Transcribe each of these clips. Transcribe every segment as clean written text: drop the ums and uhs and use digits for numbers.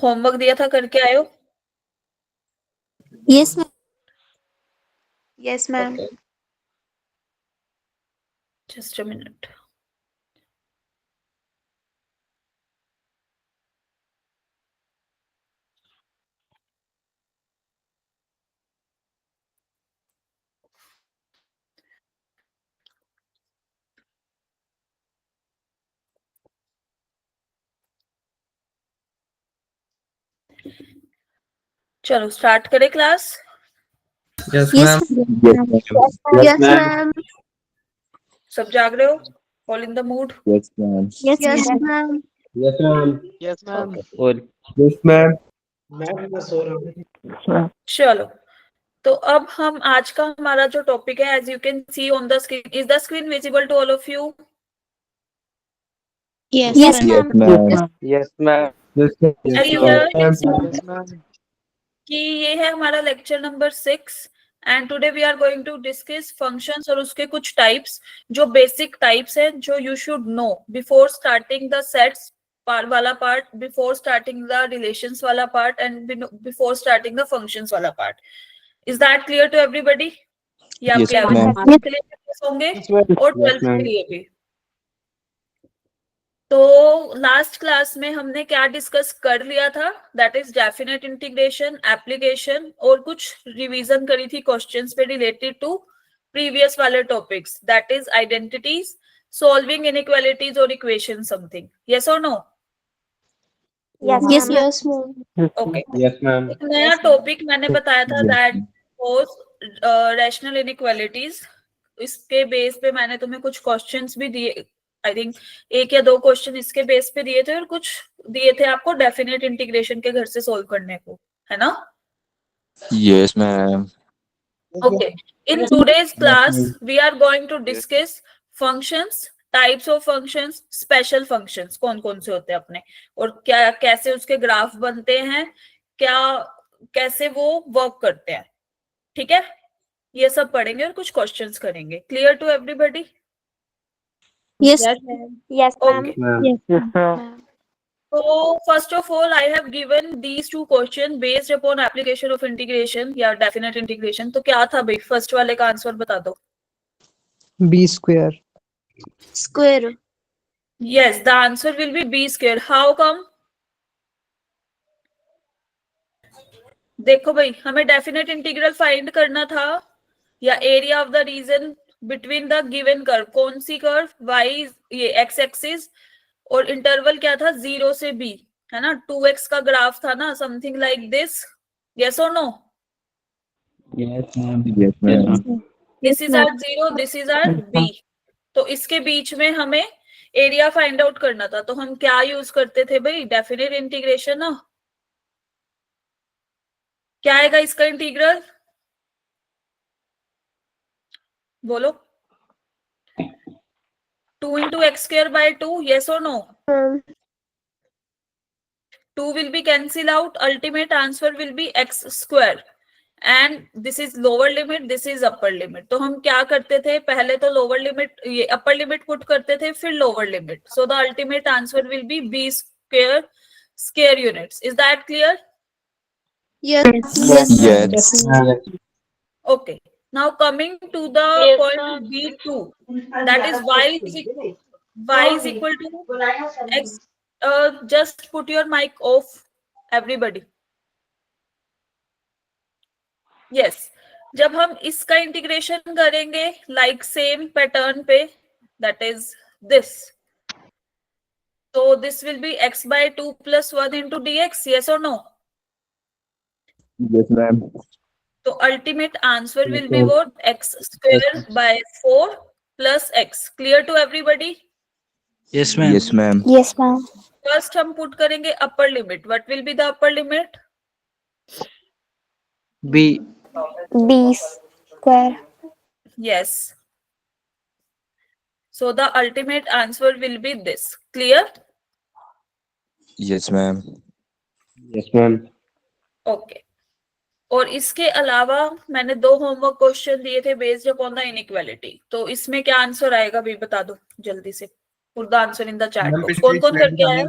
Homework दिया था, करके आए हो? Yes ma'am. Yes ma'am. Just a minute. चलो स्टार्ट करें class. Yes ma'am. Yes ma'am. सब जाग रहे हो? All in the mood? Yes ma'am. Yes ma'am. Yes ma'am. Yes ma'am. और यस मैम। चलो, तो अब हम आज का हमारा जो टॉपिक है, as you can see on the screen, is the screen visible to all of you? Yes yes ma'am. Ma'am. Yes ma'am. Yes yes ma'am. कि ये है हमारा lecture number 6 and today we are going to discuss functions और उसके कुछ types, जो basic types हैं, जो you should know before starting the sets वाला part, before starting the relations वाला part and before starting the functions वाला part. Is that clear to everybody? ये आपके Yes, ma'am. 11th के लिए focus होंगे और 12th के लिए भी। तो लास्ट क्लास में हमने क्या डिस्कस कर लिया था? That is definite integration, application और कुछ रिवीजन करी थी क्वेश्चंस पे रिलेटेड टू प्रीवियस वाले topics, that is identities, solving inequalities और इक्वेशन समथिंग। यस और no? Yes ma'am. Okay. Yes, ma'am. एक नया टॉपिक मैंने बताया था, Yes, that ma'am. Was rational inequalities. इसके बेस पे मैंने तुम्हें कुछ क्वेश्चंस भी दिए, आई थिंक 1 या 2 क्वेश्चन इसके बेस पे दिए थे और कुछ दिए थे आपको डेफिनेट इंटीग्रेशन के घर से सोल्व करने को, है ना? Yes, ma'am. Okay. In today's class, we are going to discuss functions, types of functions, special functions, कौन कौन से होते हैं अपने, और क्या कैसे उसके ग्राफ बनते हैं, क्या कैसे वो वर्क करते हैं। ठीक है, ये सब पढ़ेंगे और कुछ क्वेश्चंस करेंगे। Clear to everybody? Yes yes Okay. Ma'am. So first of all, I have given these 2 questions based upon application of integration या definite integration। तो क्या था भाई, फर्स्ट वाले का आंसर बता दो। b square. Square. Yes, the answer will be b square. How come? देखो भाई, हमें डेफिनेट इंटीग्रल फाइंड करना था, या area of the region between the given curve. कौन सी कर्व? वाई, ये एक्स एक्सिस, और इंटरवल क्या था? 0 से b, है ना? 2x का ग्राफ था ना, समथिंग लाइक दिस। यस और no? Yes, ma'am. Yes, ma'am. This is R 0, this is R b। तो इसके बीच में हमें एरिया फाइंड आउट करना था, तो हम क्या यूज करते थे भाई? डेफिनेट इंटीग्रेशन ना। क्या आएगा इसका इंटीग्रल? बोलो। 2 into x square by 2, yes or no? 2 will be cancel out, ultimate answer will be x square, and this is lower limit, this is upper limit। तो हम क्या करते थे? पहले तो लोअर लिमिट, ये अपर लिमिट पुट करते थे, फिर lower limit. So the ultimate answer will B b square square units। Is that clear? Yes. Okay. Now coming to the point b2, that is y is equal to x. Just put your mic off, everybody. Yes. जब हम इसका integration करेंगे like same pattern पे, that is this, तो this will B x by 2 plus 1 into dx, yes or no? Yes, ma'am. तो ultimate answer will be what? x square by 4 plus x। Clear to everybody? Yes ma'am. Yes, ma'am. Yes ma'am. First हम put करेंगे upper limit. What will be the upper limit? B. b square. Yes. So the ultimate answer will be this. Clear? Yes, ma'am. Yes ma'am. Okay. और इसके अलावा मैंने 2 homework question दिए थे based upon the inequality. तो इसमें क्या answer आएगा भी बता दो जल्दी से। Put the answer in the chat box. कौन कौन करके आया?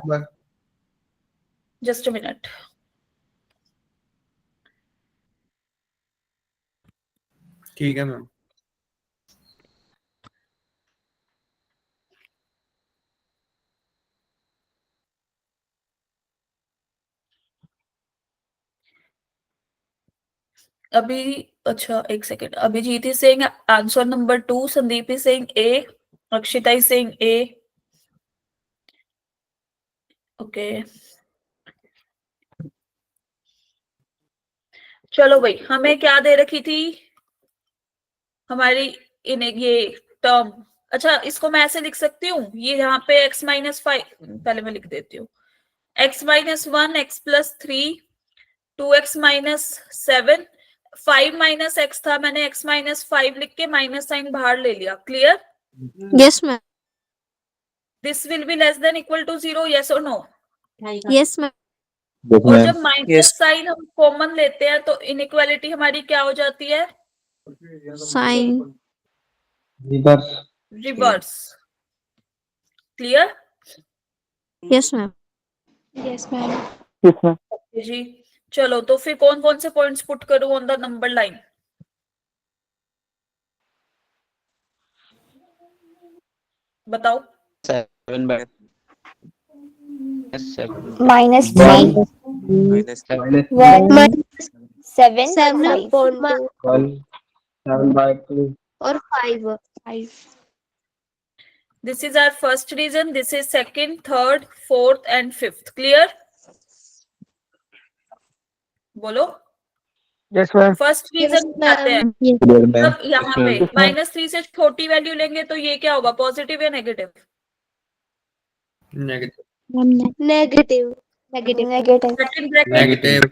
Just a minute. ठीक है मैम. अभी अच्छा एक second. Abhijeet is saying answer number 2. Sandeep is saying A. Akshita is saying A. Okay. चलो भाई, हमें क्या दे रखी थी हमारी इन ये टर्म. अच्छा, इसको मैं ऐसे लिख सकती हूँ, ये यहाँ पे x-5 पहले मैं लिख देती हूँ. x-1 x+3 2x-7 5 - x था, मैंने x-5 लिख के माइनस साइन बाहर ले लिया. Clear? Yes, ma'am. This will be less than equal to 0. Yes और नो? Yes, ma'am. Yes, और ma'am. जब माइनस साइन हम कॉमन लेते हैं तो इनइक्वालिटी हमारी क्या हो जाती है? Sign. Reverse. Reverse. Clear? Yes, ma'am. Yes, ma'am. Yes, ma'am. जी. चलो, तो फिर कौन कौन से पॉइंट्स पुट करूं ऑन द नंबर लाइन? बताओ. -7 -3 1 7 7 5 upon 2 1 7/2. or 5. This is our first reason. This is second, third, fourth and fifth. Clear? बोलो. Yes, ma'am. First reason बताते हैं. Clear, ma'am. अब यहाँ पे -3 से छोटी वैल्यू लेंगे तो ये क्या होगा, पॉजिटिव या negative? Negative. Negative. negative second bracket, Negative.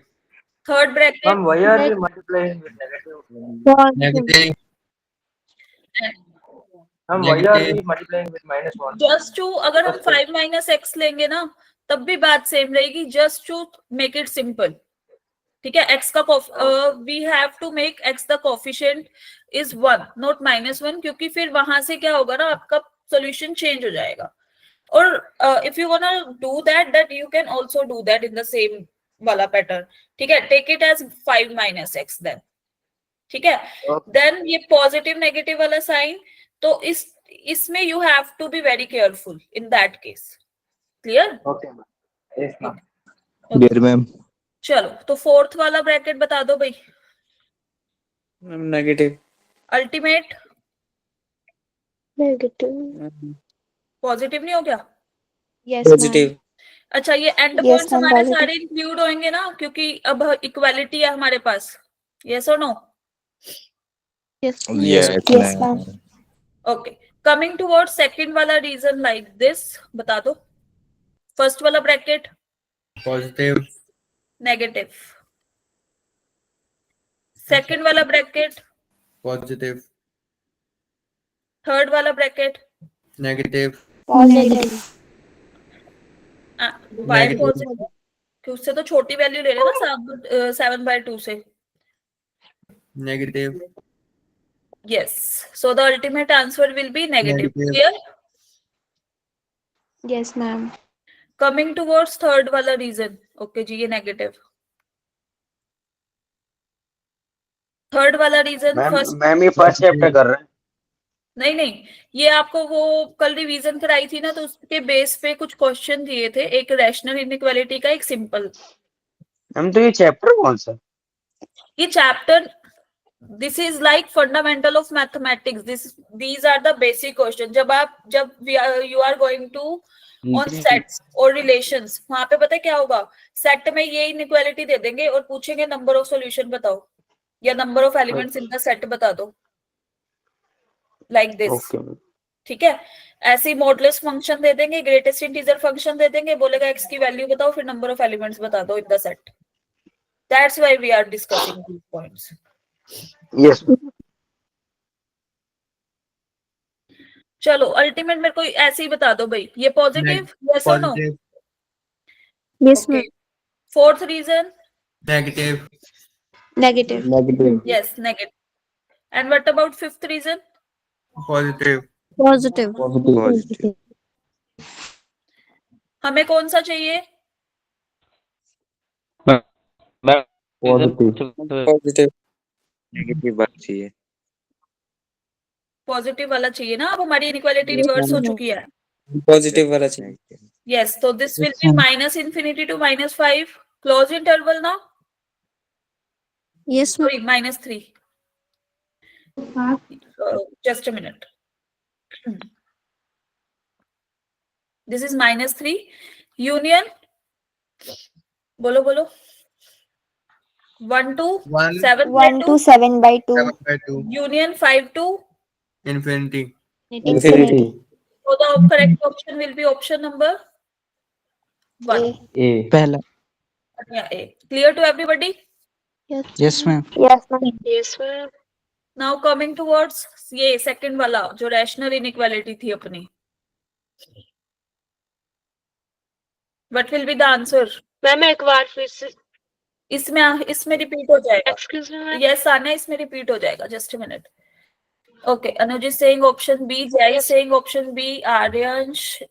Third bracket, Ma'am, why are you multiplying with negative? Negative. Ma'am, why are we Negative. multiplying with -1? Just to. अगर हम 5 - x लेंगे ना तब भी बात सेम रहेगी. Just to make it simple. ठीक है? x का we have to make x the coefficient is 1 not -1, क्योंकि फिर वहां से क्या होगा ना, आपका सॉल्यूशन चेंज हो जाएगा. और if you wanna do that you can also do that in the same वाला पैटर्न. ठीक है? Take it as 5 - x then. ठीक है? देन ये पॉजिटिव नेगेटिव वाला साइन, तो इसमें you have to be very careful in that case. Clear? Okay, ma'am. Yes, ma'am. Clear, ma'am. चलो, तो फोर्थ वाला ब्रैकेट बता दो भाई. Negative. Ultimate Negative. पॉजिटिव नहीं हो क्या? Yes, ma'am. अच्छा, ये एंड Yes, पॉइंट्स ma'am, हमारे positive. सारे इंक्लूड होंगे ना, क्योंकि अब इक्वालिटी है हमारे पास. यस और no? Yes. Yes, yes ma'am. ma'am okay. Coming towards second वाला रीजन लाइक दिस, बता दो. फर्स्ट वाला ब्रैकेट Positive. नेगेटिव. सेकंड वाला ब्रैकेट Positive. थर्ड वाला bracket Negative. positive by Negative. Positive, कि उससे तो छोटी वैल्यू ले लेना 7/2 से. Negative. Yes. So the ultimate answer will be negative. Negative. Clear? Yes, ma'am. Coming towards third वाला reason. Okay जी, ये negative. थर्ड वाला reason first. मैम ये फर्स्ट चैप्टर कर रहे हैं. नहीं, ये आपको वो कल रिवीजन कराई थी ना, तो उसके बेस पे कुछ क्वेश्चन दिए थे. एक रैशनल इनइक्वालिटी का, एक सिंपल. मैम तो ये चैप्टर कौन सा? ये chapter, this is like fundamental of mathematics. These are the basic question. जब you are going to on sets और रिलेशंस, वहां पे पता है क्या होगा, सेट में ये इनइक्वालिटी दे देंगे और पूछेंगे नंबर ऑफ सॉल्यूशन बताओ या number of elements in the set बता दो, लाइक दिस. Okay. ठीक है? ऐसे ही मॉडुलस फंक्शन दे देंगे, ग्रेटेस्ट इंटीजर फंक्शन दे देंगे, बोलेगा एक्स की वैल्यू बताओ, फिर नंबर ऑफ एलिमेंट्स बता दो in the set. That's why we are discussing these points. Yes. चलो, अल्टीमेट मेरे को ऐसे ही बता दो भाई. ये पॉजिटिव, यस और no? Positive. Yes, Okay. ma'am. Fourth region, Negative. Negative. Negative. yes, negative. And what about fifth reason? Positive. Positive. Positive. हमें कौन सा चाहिए? पॉजिटिव नेगेटिव बात चाहिए। पॉजिटिव वाला चाहिए ना, अब हमारी इनइक्वालिटी रिवर्स हो चुकी है। पॉजिटिव वाला चाहिए। Yes, so this will be minus infinity to minus 5. Close interval now. Yes, ma'am. Sorry, minus 3. Just a minute. This is minus 3. Union. Bolo, bolo. 1 to 1 7 by 1 2. to 7 by 2. 7 by 2 Union 5 to. infinity. Infinity. So the correct option will be option number 1. A. ए पहला। Yeah, A. Clear to everybody? Yes, ma'am. Yes, ma'am. Yes, ma'am. Now coming towards ये second वाला जो rational inequality थी अपनी. What will be the answer? Ma'am एक बार फिर से इसमें repeat हो जाएगा. Excuse me ma'am. Yes, आना इसमें repeat हो जाएगा. Just a minute. Okay, Anuj is saying option B. Jai is saying option B. Aryansh,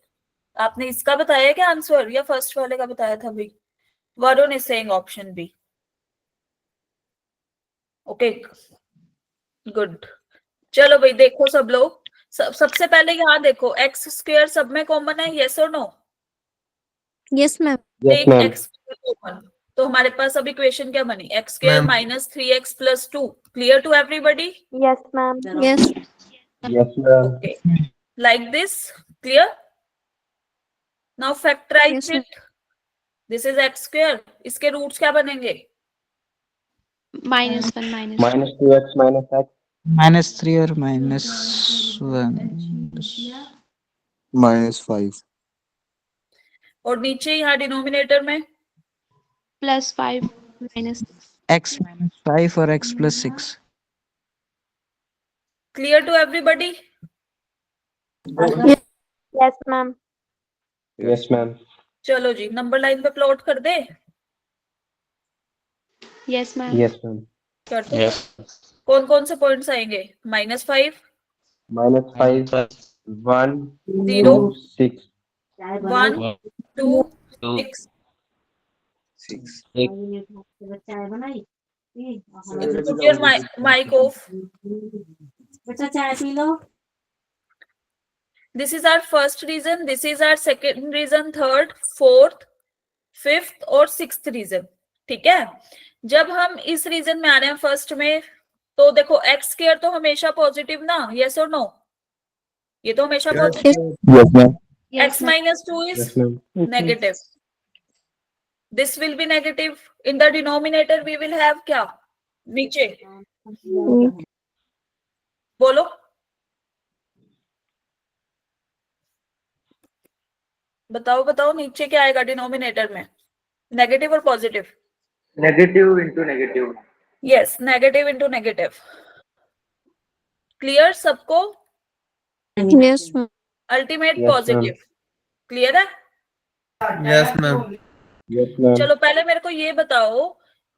आपने इसका बताया क्या आंसर या फर्स्ट वाले का बताया था अभी? Varun is saying option B. Okay, good. चलो भाई देखो सब लोग, सबसे पहले यहाँ देखो x स्क्वायर सब में कॉमन है, yes और no? Yes, ma'am. Take x common, तो हमारे पास अब इक्वेशन क्या बनी? x square Ma'am. Minus 3x plus 2. Clear to everybody? Yes, ma'am. Yes. Yes ma'am Okay, like this, clear? Now factorize Yes, ma'am. it. This is x square. इसके roots क्या बनेंगे? -1 minus. -2x -x -3 और -1 -5 और नीचे यहाँ denominator में +5 minus. x -5 और x +6 clear to everybody? Yes, ma'am. Yes ma'am चलो जी नंबर लाइन पे प्लॉट कर दे. Yes, ma'am. यस मैम कर दो. कौन कौन से पॉइंट्स आएंगे? -5, -5 1 0, 6 1, 2, 6. Put your mic off. This is our first reason, this is our second reason, third, fourth, fifth और sixth reason. ठीक है, जब हम इस रीजन में आ रहे हैं फर्स्ट में, तो देखो x स्क्वायर तो हमेशा पॉजिटिव ना, yes और no? ये तो हमेशा positive. yes ma'am x minus 2 is yes ma'am negative. This will be negative. In the denominator we will have क्या? नीचे बोलो. बताओ बताओ नीचे क्या आएगा डिनोमिनेटर में? नेगेटिव और positive? Negative into negative yes, negative into negative. Clear सबको? Yes, ma'am. Ultimate Yes, positive. Clear है? Yes, ma'am. यस मैम चलो पहले मेरे को ये बताओ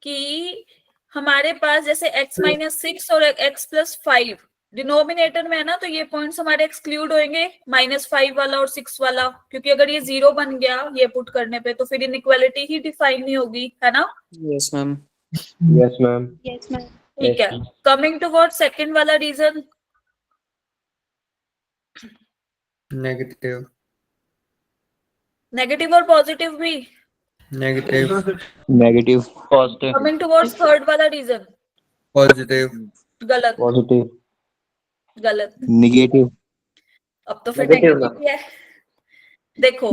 कि हमारे पास जैसे x माइनस 6 और x प्लस 5 डिनोमिनेटर में है ना, तो ये पॉइंट्स हमारे एक्सक्लूड होंगे, -5 वाला और 6 वाला, क्योंकि अगर ये 0 बन गया ये पुट करने पे तो फिर इनइक्वालिटी ही डिफाइन नहीं होगी, है ना? yes ma'am yes ma'am Yes, ma'am. ठीक है. कमिंग टुवर्ड सेकंड वाला रीजन, Negative. नेगेटिव और पॉजिटिव भी. Negative. negative positive coming towards third वाला रीजन, Positive. गलत पॉजिटिव गलत. negative अब तो फिर Negative नेगेटिव है. देखो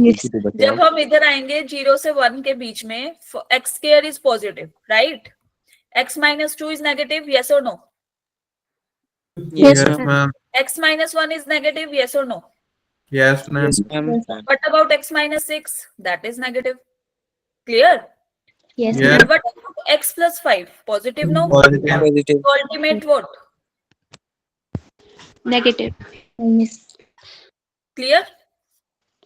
जब हम इधर आएंगे 0 से 1 के बीच में, x square is positive, right? x minus 2 is negative, yes or no? Yes, Yes, ma'am. ma'am. X minus 1 is negative, yes or no? Yes, ma'am. yes ma'am What about x minus 6? That is negative. Clear? Yes, Yeah. And what about x plus 5? Positive, no? Positive. positive So ultimate what? negative. Clear?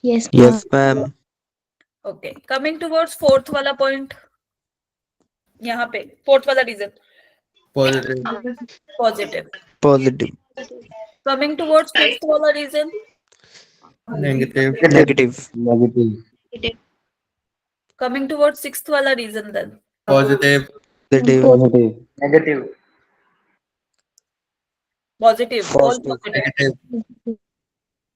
Yes, yes ma'am Okay. Coming towards fourth वाला point. यहाँ पे fourth वाला reason, Positive. positive. positive Coming towards fifth वाला reason, Negative. negative negative coming towards sixth वाला reason then, Positive. Positive. Positive. Negative. Positive, all Positive. Positive. Negative.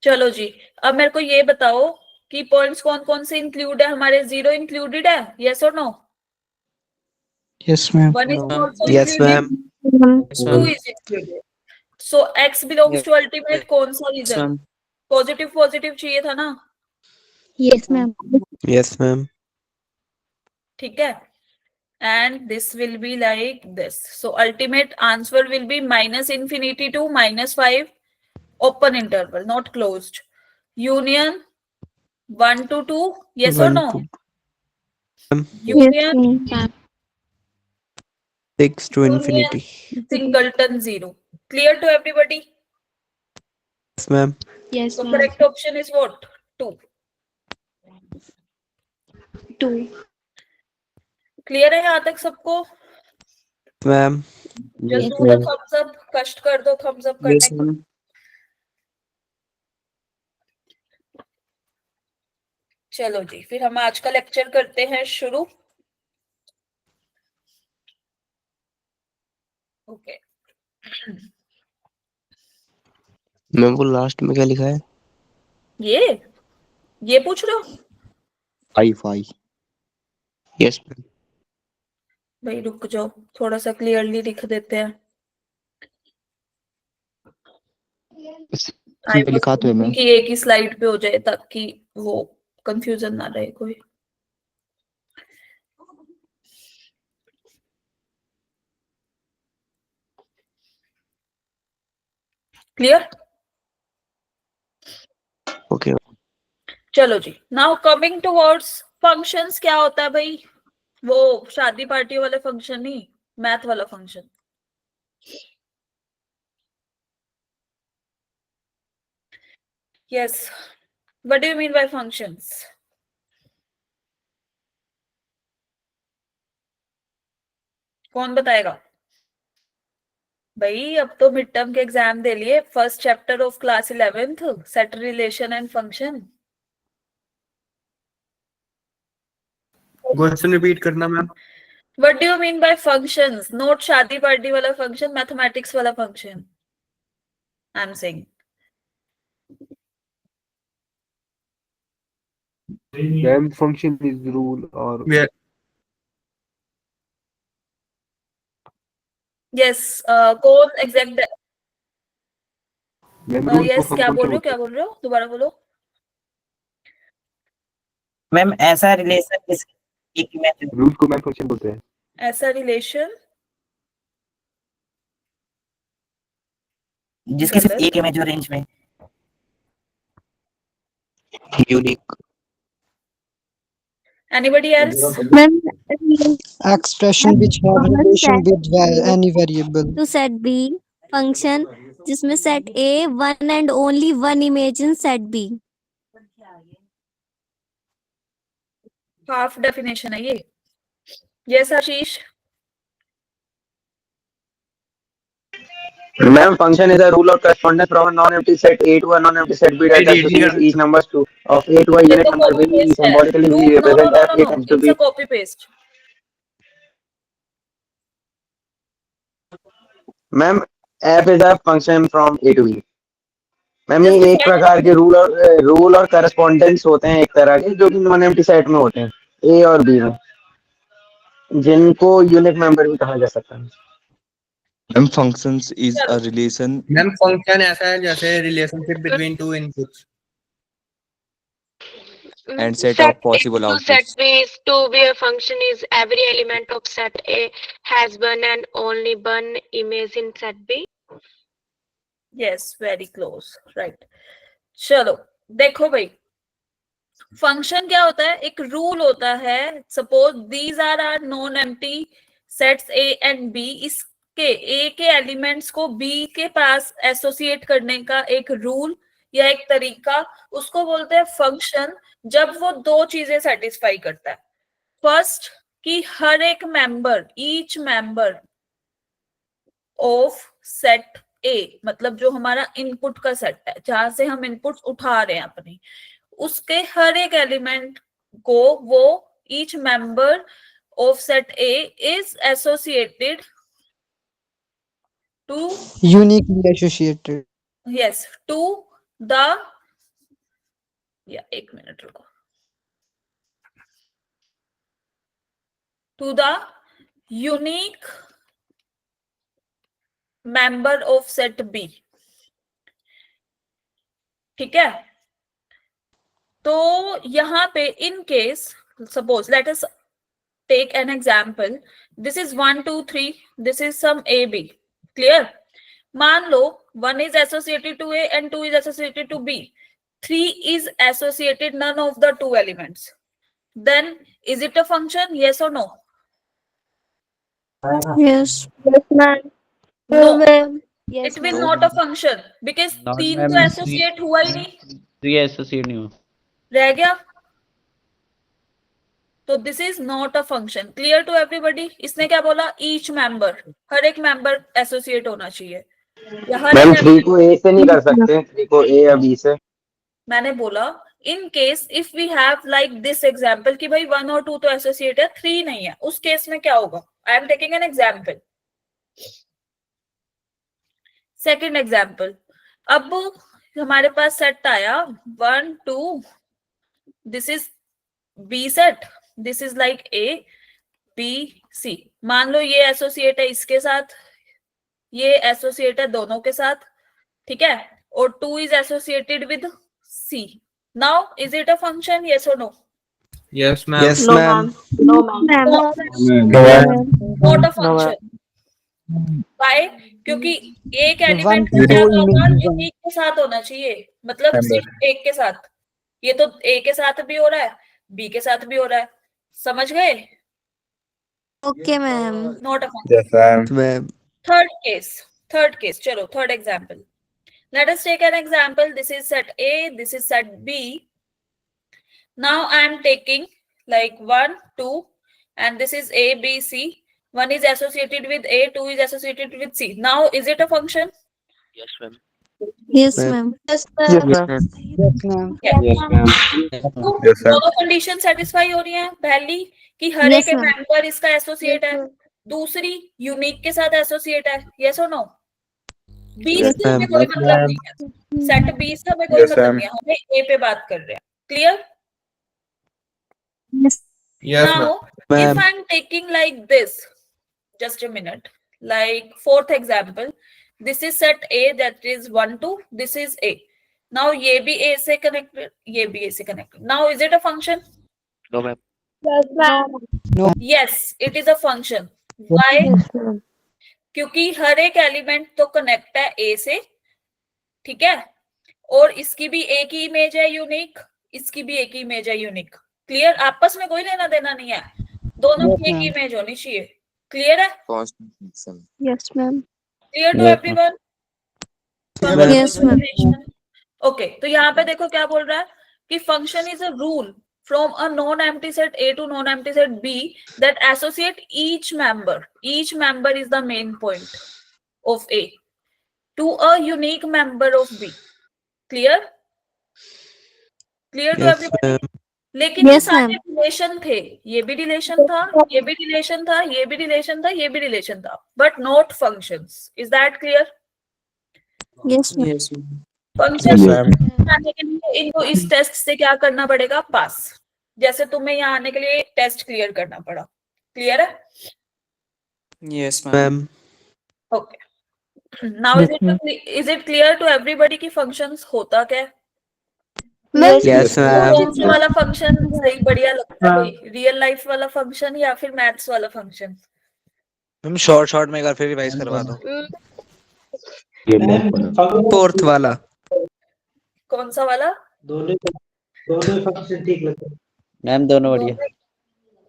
चलो जी, अब मेरे को ये बताओ कि पॉइंट्स कौन कौन से इंक्लूड है हमारे। 0 इंक्लूडेड है, यस और no? Yes, ma'am. 1 is No. also Yes, included, ma'am. Yes, 2 ma'am. is included। So x belongs Yes, to ultimate कौन सा yes, reason? ma'am. Positive positive चाहिए था ना, Yes, ma'am. Yes, ma'am. ठीक है। And this will be like this. So ultimate answer will be minus infinity to -5, open interval, not closed. Union 1 to 2, yes or 1 no? to Union, Ma'am. 6 to union, infinity. singleton 0. Clear to everybody? Yes, ma'am. Yes, So ma'am. correct option is what? 2. 2. Clear है यहाँ तक सबको? Ma'am. Just Yes, do the ma'am. thumbs up, कष्ट कर दो thumbs up करने Yes, को। ma'am. चलो जी, फिर हम आज का लेक्चर करते हैं शुरू। ओके, मैम वो लास्ट में क्या लिखा है? ये पूछ रहे हो? 5. Yes, ma'am. भाई रुक जाओ, थोड़ा सा क्लियरली लिख देते हैं। इसमें लिखा तो है मैम। कि एक ही स्लाइड पे हो जाए ताकि वो कंफ्यूजन ना रहे कोई। क्लियर? Okay. चलो जी, नाउ कमिंग टुवर्ड्स फंक्शंस। क्या होता है भाई? वो शादी पार्टी वाले फंक्शन नहीं, मैथ वाला function. Yes, what do you mean by functions? कौन बताएगा? भाई अब तो मिड टर्म के एग्जाम दे लिए, first chapter of class 11th, set relation and function. Question repeat करना ma'am. What do you mean by functions? Not शादी पार्टी वाला फंक्शन, मैथमेटिक्स वाला function I am saying. Ma'am, function is rule or Yeah. Yes, कौन exact? ma'am rule को yes, हम क्या बोल function रहे हो, बोलते क्या बोल रहे हो, दोबारा बोलो। मैम ऐसा रिलेशन जिसकी एक इमेज हैं। Rule को मैम function बोलते हैं। ऐसा रिलेशन जिसके सिर्फ गलत। एक इमेज हो रेंज में। Unique. Anybody else? Ma'am, expression which have relation with any variable. to set B function जिसमें set A one and only one image in set B. Half definition है ये। Yes Ashish? Ma'am, function is a rule or correspondence from a non-empty set A to a non-empty set B that associates each numbers to of A to a ये unit तो number. Copy We paste है। symbolically no we no represent no f no A tends to it's be. A copy paste. Ma'am, f is a function from A to B. Ma'am Just ये एक define प्रकार के rule और correspondence होते हैं एक तरह के, जो कि नॉन एम्प्टी सेट में होते हैं ए और बी में, जिनको यूनिक मेंबर भी कहा जा सकता है। Ma'am, functions is a relation ma'am function ऐसा है जैसे relationship between two inputs. and set of possible Set outputs. B is to where function is every element of set A has one and only one image in set B. Yes, very close, right. चलो देखो भाई, function क्या होता है? एक rule होता है। Suppose these are are non empty sets A and B. इसके ए के एलिमेंट्स को बी के पास एसोसिएट करने का एक रूल या एक तरीका, उसको बोलते हैं फंक्शन। जब वो दो चीजें सेटिस्फाई करता है, फर्स्ट कि हर एक member, each member of set ए, मतलब जो हमारा इनपुट का सेट है, जहां से हम इनपुट उठा रहे हैं अपनी, उसके हर एक एलिमेंट को वो each member of set A is associated to, Uniquely associated. yes, to the, या एक मिनट रुको, to the unique member of set B. ठीक है, तो यहां पे in case suppose let us take an example, this is 1 2 3, this is some A B, clear? मान लो 1 is associated to A and 2 is associated to B, 3 is associated none of the two elements, then is it a function, yes or no? Yes. No, Yes, it will ma'am. not a function because तीन तो associate हुआ ही नहीं, associate नहीं हुआ. रह गया, तो this is not a function. Clear to everybody? इसने क्या बोला? ईच मेंबर, हर एक मेंबर एसोसिएट होना चाहिए. या हर मैम एक 3 को A से नहीं कर सकते, 3 को A या B से. मैंने बोला in case if we have like this example कि भाई 1 और 2 तो एसोसिएट है, 3 नहीं है, उस केस में क्या होगा? I am taking an example. Second example, अब हमारे पास सेट आया 1 2, this is B set, this is like A B C. मान लो ये एसोसिएट है इसके साथ, ये एसोसिएट है दोनों के साथ, ठीक है, और 2 is associated with C. Now is it a function, yes और no? Yes, ma'am. Yes, ma'am. Not a function. Why? क्योंकि एक एलिमेंट One, क्या two होगा? images. यूनिक के साथ होना चाहिए, मतलब Member. सिर्फ एक के साथ. ये तो A के साथ भी हो रहा है, B के साथ भी हो रहा है, समझ गए? Okay, ma'am. Not a function. Yes, ma'am. Third case, चलो third example. Let us take an example. This is set A, this is set B. Now I am taking like 1 2 and this is A B C. 1 is associated with A, 2 is associated with C. Now is it a function? Yes, Ma'am. ma'am. Yes, ma'am. Yes, ma'am. Yes, ma'am. तो Yes, ma'am. दोनों condition satisfy हो रही हैं. पहली कि हर Yes, एक ma'am. Member इसका associate है, दूसरी यूनिक के साथ एसोसिएट है, यस और नो? बी Yes, से हमें कोई Yes, मतलब ma'am. नहीं है, सेट बी से हमें कोई Yes, मतलब ma'am. नहीं है, हमें ए पे बात कर रहे हैं. Clear? Yes. Yes, ma'am. Now if Ma'am. I'm taking like this, just a minute, like fourth example, this is set A, that is 1 2, this is A. Now ये भी A से connected, ये भी A से connected. Now is it a function? No, ma'am. Yes, it is a function. Why? क्योंकि हर एक element तो connect है A से, ठीक है, और इसकी भी एक ही इमेज है यूनिक, इसकी भी एक ही इमेज है यूनिक. क्लियर? आपस में कोई लेना देना नहीं है, दोनों Yes, की एक ma'am. इमेज होनी चाहिए. क्लियर है? Yes, ma'am. Clear to Yes, everyone? Yes, ma'am. Okay, तो यहाँ पे देखो क्या बोल रहा है कि function is a rule from a non-empty set A to non-empty set B that associate each member. Each member is the main point of A to a unique member of B. Clear? Clear to Yes, everybody? ma'am. लेकिन ये Yes, सारे ma'am. Relation थे, ये भी relation था, ये भी relation था, ये भी रिलेशन था, ये भी रिलेशन था, but not functions. Is that clear? Yes, ma'am. Function Yes, ma'am. आने के लिए इनको इस टेस्ट से क्या करना पड़ेगा? पास. जैसे तुम्हें यहाँ आने के लिए टेस्ट क्लियर करना पड़ा. क्लियर है? Yes, Ma'am. Okay. Now is it clear to everybody कि फंक्शंस होता क्या है? Yes, ma'am. कौन सा वाला फंक्शन सही बढ़िया लगता है? रियल लाइफ वाला फंक्शन या फिर मैथ्स वाला फंक्शन? मैम शॉर्ट में एक बार फिर रिवाइज करवा दो. Mm, फोर्थ वाला. कौन सा वाला? मैम दोनों बढ़िया.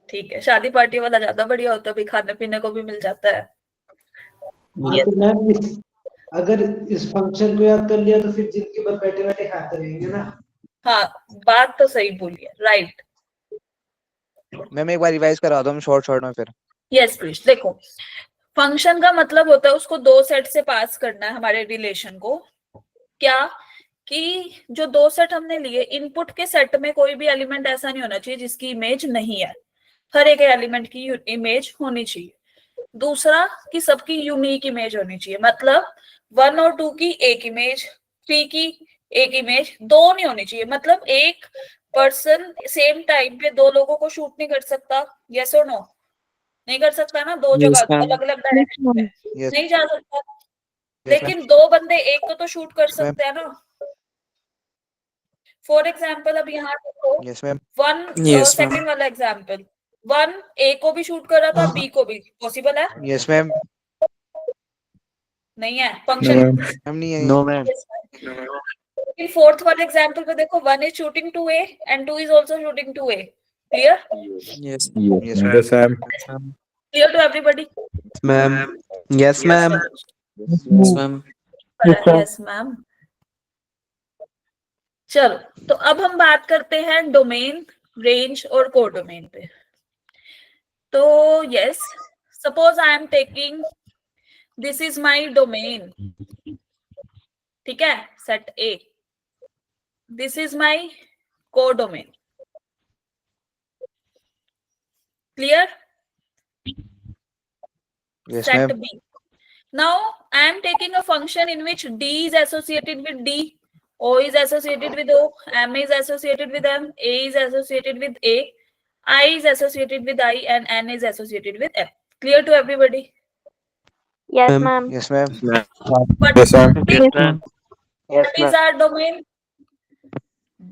ठीक है, शादी पार्टी वाला ज्यादा बढ़िया होता है, भी खाने पीने को भी मिल जाता है. अगर इस फंक्शन को याद कर लिया तो फिर जिंदगी भर बैठे बैठे खाते रहेंगे ना. हाँ, बात तो सही बोली है, राइट. मैम एक बार रिवाइज करवा दो हम शॉर्ट में फिर. Yes please. देखो, फंक्शन का मतलब होता है उसको दो सेट से पास करना है हमारे रिलेशन को. क्या कि जो दो सेट हमने लिए, इनपुट के सेट में कोई भी एलिमेंट ऐसा नहीं होना चाहिए जिसकी इमेज नहीं है. हर एक एलिमेंट की इमेज होनी चाहिए। दूसरा कि सबकी यूनिक इमेज होनी चाहिए, मतलब 1 और 2 की एक इमेज, 3 की एक इमेज, 2 नहीं होनी चाहिए। मतलब एक पर्सन सेम टाइम पे 2 लोगों को शूट नहीं कर सकता, यस और नो? नहीं कर सकता ना, 2 जगह अलग अलग डायरेक्शन में Yes. नहीं जा सकता। Yes, लेकिन 2 बंदे एक को तो शूट कर Yes, ma'am. सकते हैं ना। फॉर एग्जाम्पल अब यहाँ देखो, Yes, ma'am. सेकंड वाला एग्जाम्पल, 1 ए को भी शूट कर रहा था, बी को भी, पॉसिबल है? Yes, ma'am. नहीं है फंक्शन। हम नहीं है। No, ma'am. लेकिन फोर्थ वाले एग्जाम्पल पे देखो, 1 is shooting to A and 2 is also shooting to A. Clear? Yes. Yes, Yes, ma'am. Clear to everybody? Ma'am. Yes, ma'am. Yes, ma'am. Yes, ma'am. चलो, तो अब हम बात करते हैं डोमेन, रेंज और कोडोमेन पे। तो yes, suppose I am taking, this is my domain, ठीक है, set A, this is my codomain. Clear? Yes, Set ma'am. B. Now I am taking a function in which D is associated with D, O is associated with O, M is associated with M, A is associated with A, I is associated with I, and N is associated with N. Clear to everybody? Yes, ma'am. Yes, ma'am. But Yes, ma'am. Yes, what is our domain?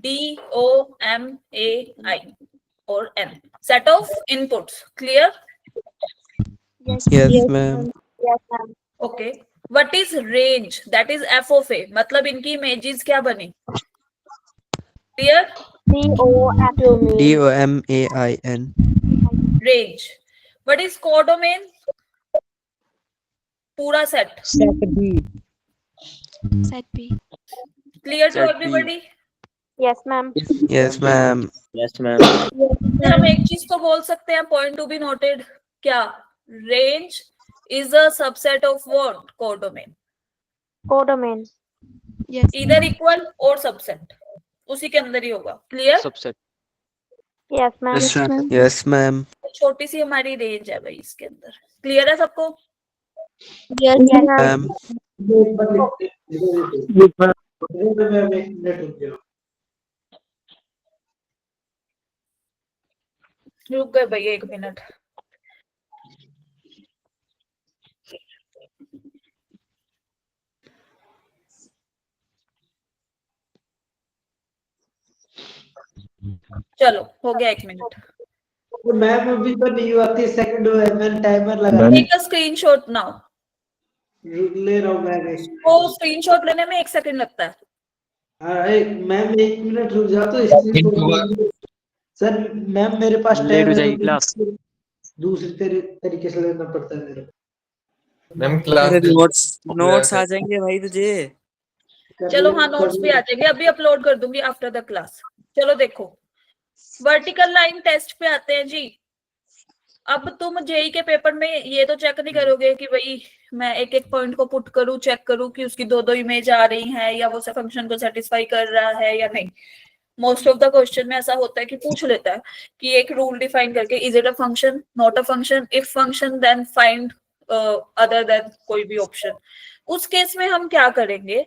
D, O, M, A, I, or N. Set of inputs. Clear? Yes, ma'am. Yes, ma'am. Okay. What is range? That is f of A. मतलब इनकी images क्या बनी? Clear? DOMAIN. Range. What is codomain? पूरा set. Set B. Set B. Clear to Set B. everybody? Yes, ma'am. Yes, ma'am. Yes, ma'am. फिर हम एक चीज तो बोल सकते हैं, point to be noted, क्या? Range is a subset of what? Codomain. Codomain. Yes. Either equal or subset. उसी के अंदर ही होगा. Clear? Subset. Yes, ma'am. Yes, ma'am. Yes, ma'am. छोटी सी हमारी रेंज है भाई इसके अंदर. Clear है सबको? Yes, Ma'am. एक बार मैं एक मिनट रुक जाओ। रुक गए भाई 1 मिनट. चलो, हो गया 1 मिनट. तो मैम अभी तो नहीं हुआ 30 सेकंड हुए, मैंने टाइमर लगा Take a screenshot now. ले रहा हूँ मैं। तो स्क्रीनशॉट लेने में 1 सेकंड लगता है. मैम 1 मिनट रुक जाओ तो इसमें सर मैम मेरे पास टाइम है, क्लास। दूसरे तरीके से लेना पड़ता है मेरे को। मैम क्लास नोट्स आ जाएंगे भाई तुझे। चलो हाँ, नोट्स भी आ जाएंगे, अभी अपलोड कर दूंगी आफ्टर द क्लास. चलो देखो, वर्टिकल लाइन टेस्ट पे आते हैं जी. अब तुम जेई के पेपर में ये तो चेक नहीं करोगे कि भाई मैं एक एक पॉइंट को पुट करूं, चेक करूं कि उसकी 2-2 इमेज आ रही हैं या वो फंक्शन को सेटिस्फाई कर रहा है या नहीं. मोस्ट ऑफ द क्वेश्चन में ऐसा होता है कि पूछ लेता है कि एक रूल डिफाइन करके, is it a function, not a function, if function then find other than कोई भी ऑप्शन. उस केस में हम क्या करेंगे?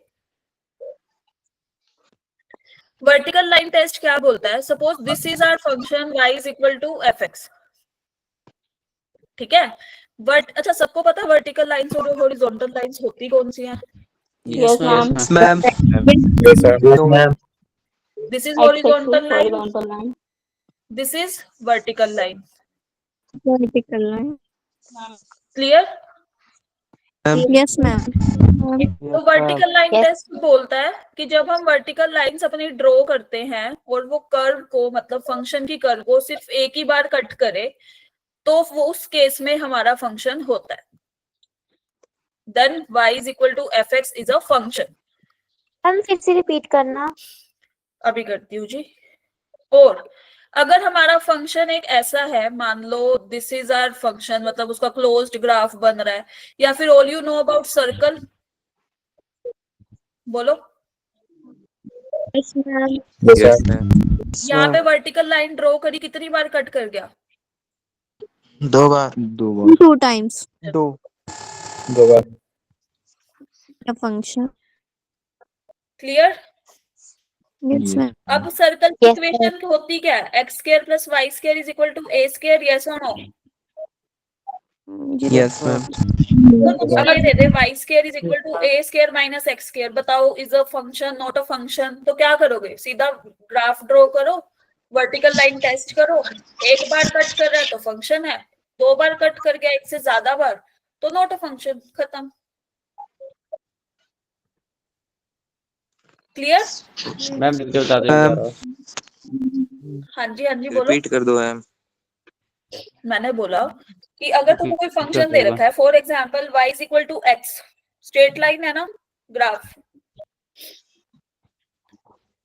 वर्टिकल लाइन टेस्ट क्या बोलता है? Suppose this is our function y is equal to fx, ठीक है. बट अच्छा, सबको पता है वर्टिकल लाइंस और हॉरिजॉन्टल लाइंस होती कौन सी हैं? Yes, ma'am. Ma'am. Yes, ma'am. This is horizontal line, Horizontal line. This is vertical line. Vertical line. Clear? Yes, ma'am. तो वर्टिकल लाइन टेस्ट बोलता है कि जब हम वर्टिकल लाइंस अपनी ड्रॉ करते हैं और वो कर्व को, मतलब फंक्शन की कर्व को सिर्फ एक ही बार कट करे, तो वो उस केस में हमारा फंक्शन होता है. Then y is equal to fx is a function. हम फिर से रिपीट करना. अभी करती हूँ जी. और अगर हमारा फंक्शन एक ऐसा है, मान लो दिस इज आवर फंक्शन, मतलब उसका क्लोज्ड ग्राफ बन रहा है, या फिर all you know about circle, बोलो. Yes, ma'am. Yes, ma'am. यहाँ पे वर्टिकल लाइन ड्रॉ करी, कितनी बार कट कर गया? दो बार 2 times. दो A function. Clear? Yes, ma'am. अब सर्कल की इक्वेशन होती क्या है? x square plus y square is equal to a square, yes or no? Yes ma'am तो तुम ये दे दे y square is equal to a square minus x square, बताओ is a function not a function? तो क्या करोगे? सीधा graph draw करो, vertical line test करो, एक बार कट कर रहा है तो फंक्शन है, 2 बार कट कर गया एक से ज्यादा बार तो नॉट अ फंक्शन, खत्म। क्लियर? मैम बता दो हाँ जी बोलो। रिपीट कर दो मैम मैंने बोला कि अगर तुमको कोई फंक्शन दे रखा है, for example y is equal to x, straight line है ना ग्राफ,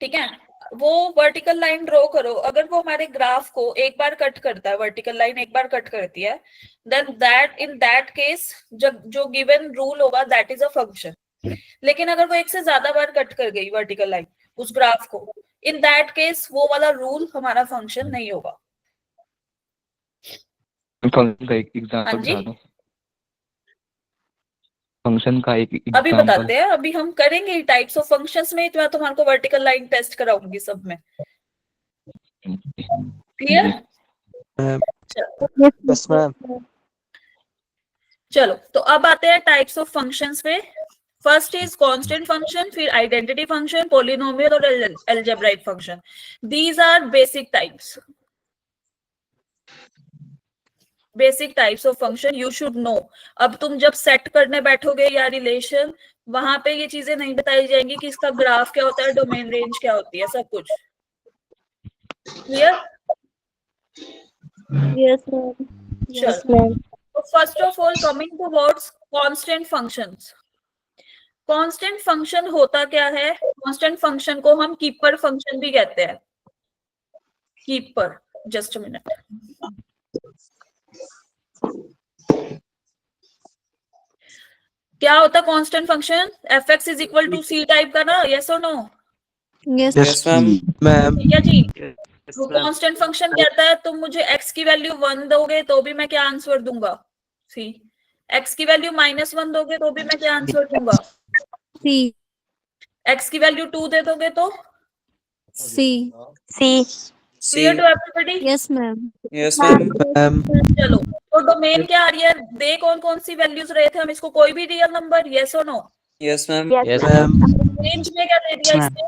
ठीक है, वो वर्टिकल लाइन ड्रॉ करो। अगर वो हमारे ग्राफ को एक बार कट करता है, वर्टिकल लाइन एक बार कट करती है, then that in that case जो गिवन रूल होगा दैट इज अ फंक्शन। लेकिन अगर वो एक से ज्यादा बार कट कर गई वर्टिकल लाइन उस ग्राफ को, इन दैट केस वो वाला रूल हमारा फंक्शन नहीं होगा। फंक्शन का एक हाँ एग्जांपल जी, बता दो। फंक्शन का एक अभी एग्जांपल। बताते हैं, अभी हम करेंगे टाइप्स ऑफ फंक्शंस में, तो मैं तुम्हारे वर्टिकल लाइन टेस्ट कराऊंगी सब में। क्लियर? यस मैम चलो तो अब आते हैं टाइप्स ऑफ फंक्शंस पे। फर्स्ट इज कांस्टेंट फंक्शन, फिर आइडेंटिटी फंक्शन, पॉलिनोमियल और algebraic function. These are basic types of function you should know. अब तुम जब सेट करने बैठोगे या रिलेशन, वहां पे ये चीजें नहीं बताई जाएंगी कि इसका ग्राफ क्या होता है, डोमेन रेंज क्या होती है, सब कुछ। क्लियर? Yes, ma'am. चलो तो first of all coming towards constant functions. Constant function होता क्या है? कांस्टेंट फंक्शन को हम कीपर फंक्शन भी कहते हैं। Keeper, just a minute. क्या होता constant function? fx is equal to c type का ना, यस और नो? Yes. यस मैम ठीक है जी। तो कांस्टेंट फंक्शन कहता है तुम मुझे x की वैल्यू 1 दोगे तो भी मैं क्या आंसर दूंगा? c। x की वैल्यू -1 दोगे तो भी मैं क्या आंसर दूंगा? C. x की वैल्यू 2 दे दोगे तो? C. Clear to everybody? Yes, ma'am. Yes ma'am चलो तो डोमेन क्या आ रही है? दे कौन कौन सी वैल्यूज रहे थे हम इसको? कोई भी रियल नंबर, यस और नो? यस मैम रेंज में क्या दे दिया इसने?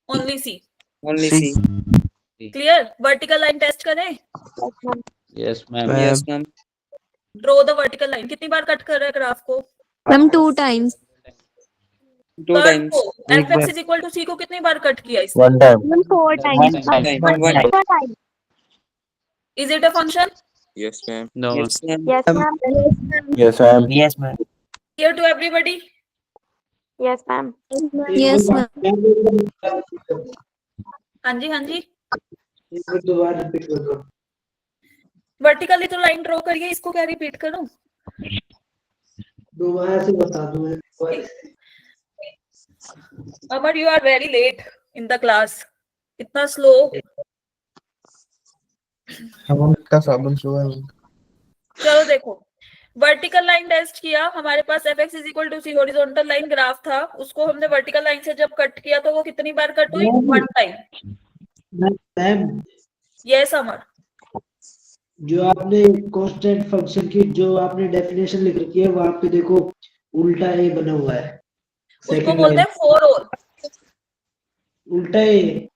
ओनली सी। ओनली सी क्लियर? वर्टिकल लाइन टेस्ट करें। Yes ma'am yes ma'am draw the vertical line. कितनी बार कट कर रहा है ग्राफ को? Ma'am, 2 times. 2 कर्व टाइम्स को fx is equal to c को कितनी बार कट किया इसने? One time Ma'am, 4 times. One time. Is it a function? Yes ma'am. No yes ma'am yes ma'am Yes, ma'am. Clear to everybody? Yes, ma'am. हाँ जी। एक बार दोबारा रिपीट कर दो। वर्टिकली तो लाइन ड्रॉ करिए, इसको क्या रिपीट करूं? दोबारा से बता दो एक बार। Amar you are very late in the class, इतना स्लो। का साबुन स्लो है। चलो देखो, वर्टिकल लाइन टेस्ट किया, हमारे पास fx is equal to c, horizontal line graph था, उसको हमने वर्टिकल लाइन से जब कट किया तो वो कितनी बार कट हुई? 1 टाइम। मैम यस अमर। जो आपने कांस्टेंट फंक्शन की जो आपने डेफिनेशन लिख रखी है वहां पे देखो उल्टा ए बना हुआ है। उसको सेकंड बोलते हैं फॉर ऑल। उल्टा ए।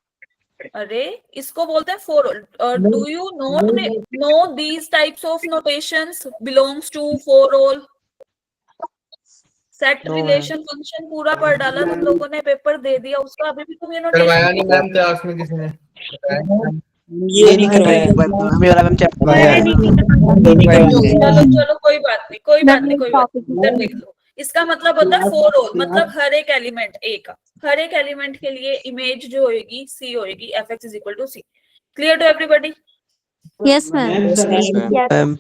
अरे इसको बोलते हैं for all. Do you know these types of notations belongs to for all? Set relation function पूरा पढ़ डाला तुम लोगों ने, पेपर दे दिया उसका, अभी भी तुम ये करवाया नोटेशन नहीं मैम क्लास में किसी ने? ये नहीं करवाया मेरा मैम चलो कोई बात नहीं इधर देख लो। इसका मतलब होता है फॉर ऑल, मतलब हर एक एलिमेंट ए का, हर एक एलिमेंट के लिए इमेज जो होगी सी होगी, fx is equal to C. Clear to everybody? Yes, ma'am.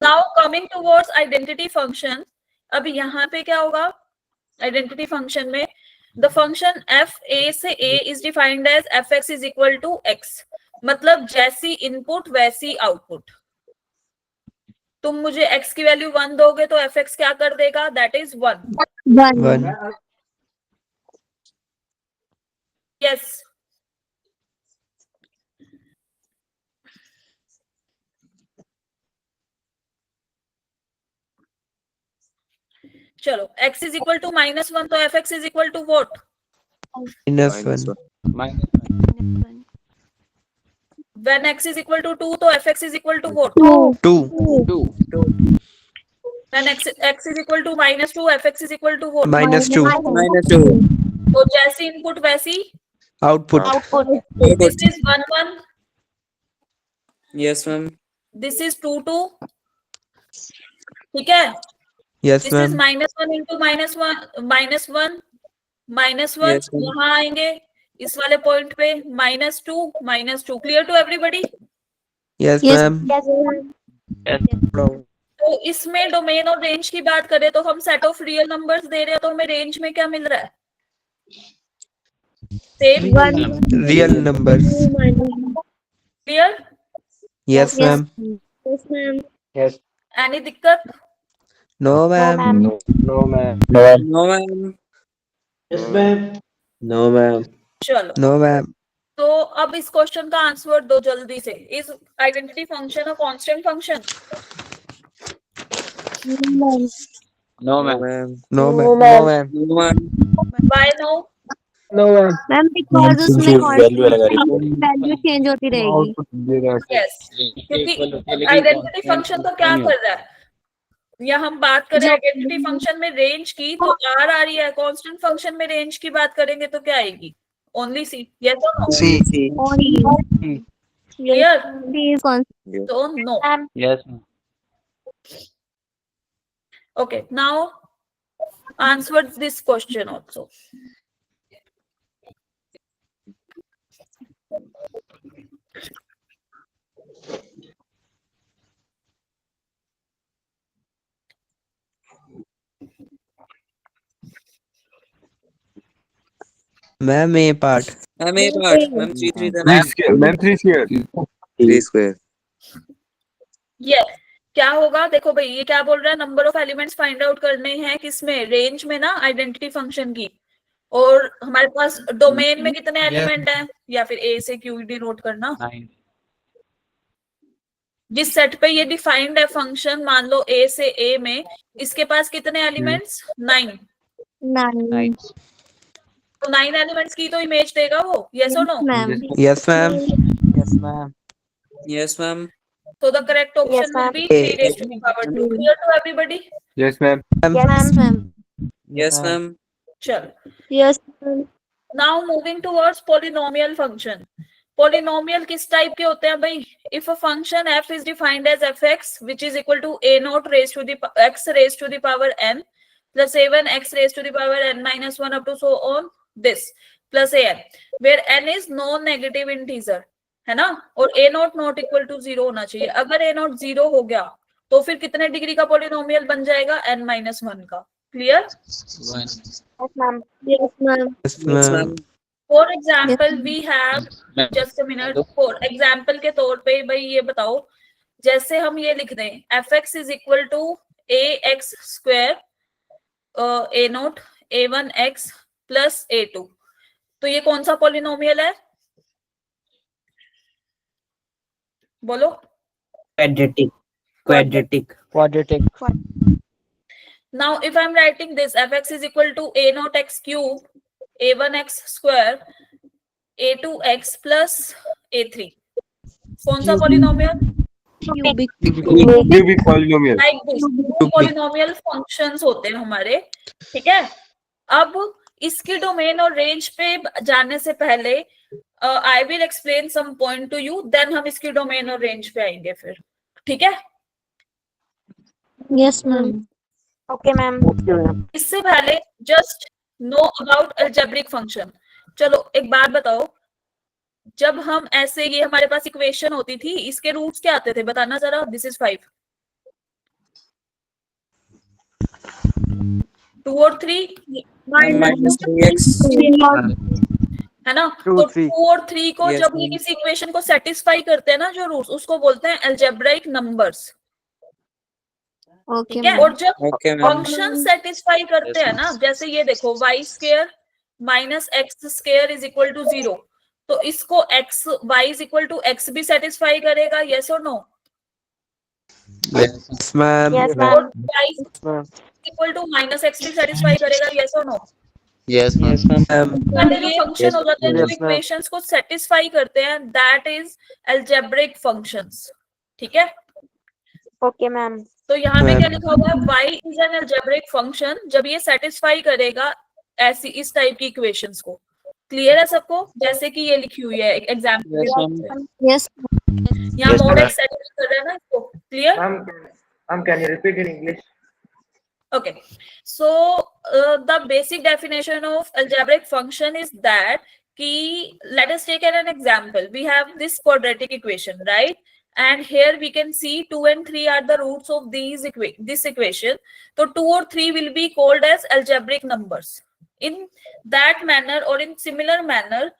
Now coming towards identity function. अब यहाँ पे क्या होगा आइडेंटिटी फंक्शन में? द फंक्शन f a से a is defined as fx is equal to x. मतलब जैसी इनपुट वैसी आउटपुट। तुम मुझे x की वैल्यू 1 दोगे तो fx क्या कर देगा, दैट इज 1। 1. यस, चलो x इज इक्वल टू -1 तो fx is equal to what? -1. When x is equal to 2 तो fx is equal to what? 2. When x is equal to -2 fx is equal to what? -2. तो जैसी input वैसी Output. this is 1 1, Yes, ma'am. this is 2 2, ठीक है? Yes, This is ma'am. -1 into -1 Yes, ma'am. यहाँ आएंगे इस वाले पॉइंट पे -2 clear to everybody? Yes, Yes. ma'am. तो इसमें डोमेन और रेंज की बात करें तो हम set of real numbers they रहे हैं, तो हमें रेंज में क्या मिल रहा है? Same. 1. Real numbers. Clear? Yes, ma'am. Yes, ma'am. Yes. Any दिक्कत? No, ma'am. No, ma'am. No, ma'am. Yes, ma'am. No, ma'am. चलो, No, ma'am. तो अब इस क्वेश्चन का आंसर दो जल्दी से। Is identity function a constant function? No, ma'am. No, ma'am. No, ma'am. No, ma'am. Why no? No, ma'am. Ma'am because उसमें value change होती रहेगी। यस, क्योंकि आइडेंटिटी फंक्शन तो क्या कर रहा है, या हम बात करें आइडेंटिटी फंक्शन में रेंज की तो r आ रही है, कांस्टेंट फंक्शन में रेंज की बात करेंगे तो क्या आएगी? ओनली सी। यस और नो? क्लियर? तो no. Yes, ma'am. Okay, now answer this question also. Ma'am, A part. Ma'am, A part. Ma'am, 3 then Ma'am, 3 square. 3 square. Yes. क्या होगा? देखो भाई, ये क्या बोल रहा है, number of elements find out करने हैं किसमें, रेंज में ना, आइडेंटिटी फंक्शन की। और हमारे पास डोमेन में कितने एलिमेंट हैं, या फिर ए से क्यू डिनोट करना। 9. जिस सेट पे ये डिफाइंड है फंक्शन, मान लो ए से ए में, इसके पास कितने एलिमेंट्स? 9। 9. तो 9 एलिमेंट्स की तो इमेज देगा वो। यस और no? Ma'am. Yes, ma'am. Yes, ma'am. Yes, ma'am. So the correct option will be 3 raised to the power 2. Clear to everybody? Yes, ma'am. Yes, ma'am. Yes, ma'am. चलो, Yes. now moving towards polynomial function. Polynomial किस type के होते हैं भाई? If a function f is defined as fx which is equal to a naught raised to the x raised to the power n plus a1 x raised to the power n minus 1 up to so on this plus an, where n is non-negative integer, है ना? और a naught not equal to 0 होना चाहिए। अगर a naught 0 हो गया तो फिर कितने डिग्री का पॉलिनोमियल बन जाएगा? n minus 1 का। Clear? Yes, ma'am. Yes, ma'am. Yes, ma'am. For example, we have just a minute. For example के तौर पे भाई ये बताओ, जैसे हम ये लिख दें fx is equal to ax square a naught a1 x plus a2, तो ये कौन सा पॉलिनोमियल है? बोलो। Quadratic. Now if I'm writing this, fx is equal to a naught x cube a1 x square a2 x plus a3, कौन सा polynomial? Cubic. Cubic polynomial. Like this polynomial functions होते हैं हमारे, ठीक है? अब इसकी डोमेन और रेंज पे जाने से पहले I will explain some point to you, then हम इसकी डोमेन और रेंज पे आएंगे फिर, ठीक है? Yes, ma'am. Okay, ma'am. इससे पहले just know about algebraic function. चलो एक बात बताओ, जब हम ऐसे, ये हमारे पास इक्वेशन होती थी, इसके रूट्स क्या आते थे बताना जरा। दिस इज 5, 2 और 3 Minus 3x. है ना? Two, तो three. 2 और 3 को Yes, जब ये ma'am. किसी इक्वेशन को सेटिस्फाई करते हैं ना, जो रूट्स, उसको बोलते हैं अलजेब्राइक नंबर्स, Okay, ठीक है? ma'am. और जब Okay, ma'am. फंक्शन सेटिस्फाई करते हैं ना, जैसे ये देखो y square minus x square is equal to 0, तो इसको x y is equal to x भी सेटिस्फाई करेगा, यस और नो? Yes, ma'am. Yes, और ma'am. y equal to minus x भी सेटिस्फाई करेगा, यस और नो? Yes, Yes, ma'am. वाले जो फंक्शन हो जाते हैं, जो Yes, ma'am. इक्वेशंस को सेटिस्फाई करते हैं, दैट इज अलजेब्रिक फंक्शंस, ठीक है? Okay, ma'am. तो यहाँ पे Ma'am. क्या लिखा हुआ है? y is an algebraic function जब ये सेटिस्फाई करेगा ऐसी इस टाइप की इक्वेशंस को। क्लियर है सबको? जैसे कि ये लिखी हुई है एग्जाम्पल, Yes, ma'am. Yes. यहाँ Yes, mode ma'am. X satisfy कर रहा है ना इसको। Clear? Can you repeat in English? Okay, so the basic definition of algebraic function is that key, let us take an example. We have this quadratic equation, right? And here we can see 2 and 3 are the roots of this equation. So 2 or 3 will be called as algebraic numbers. In that manner or in similar manner,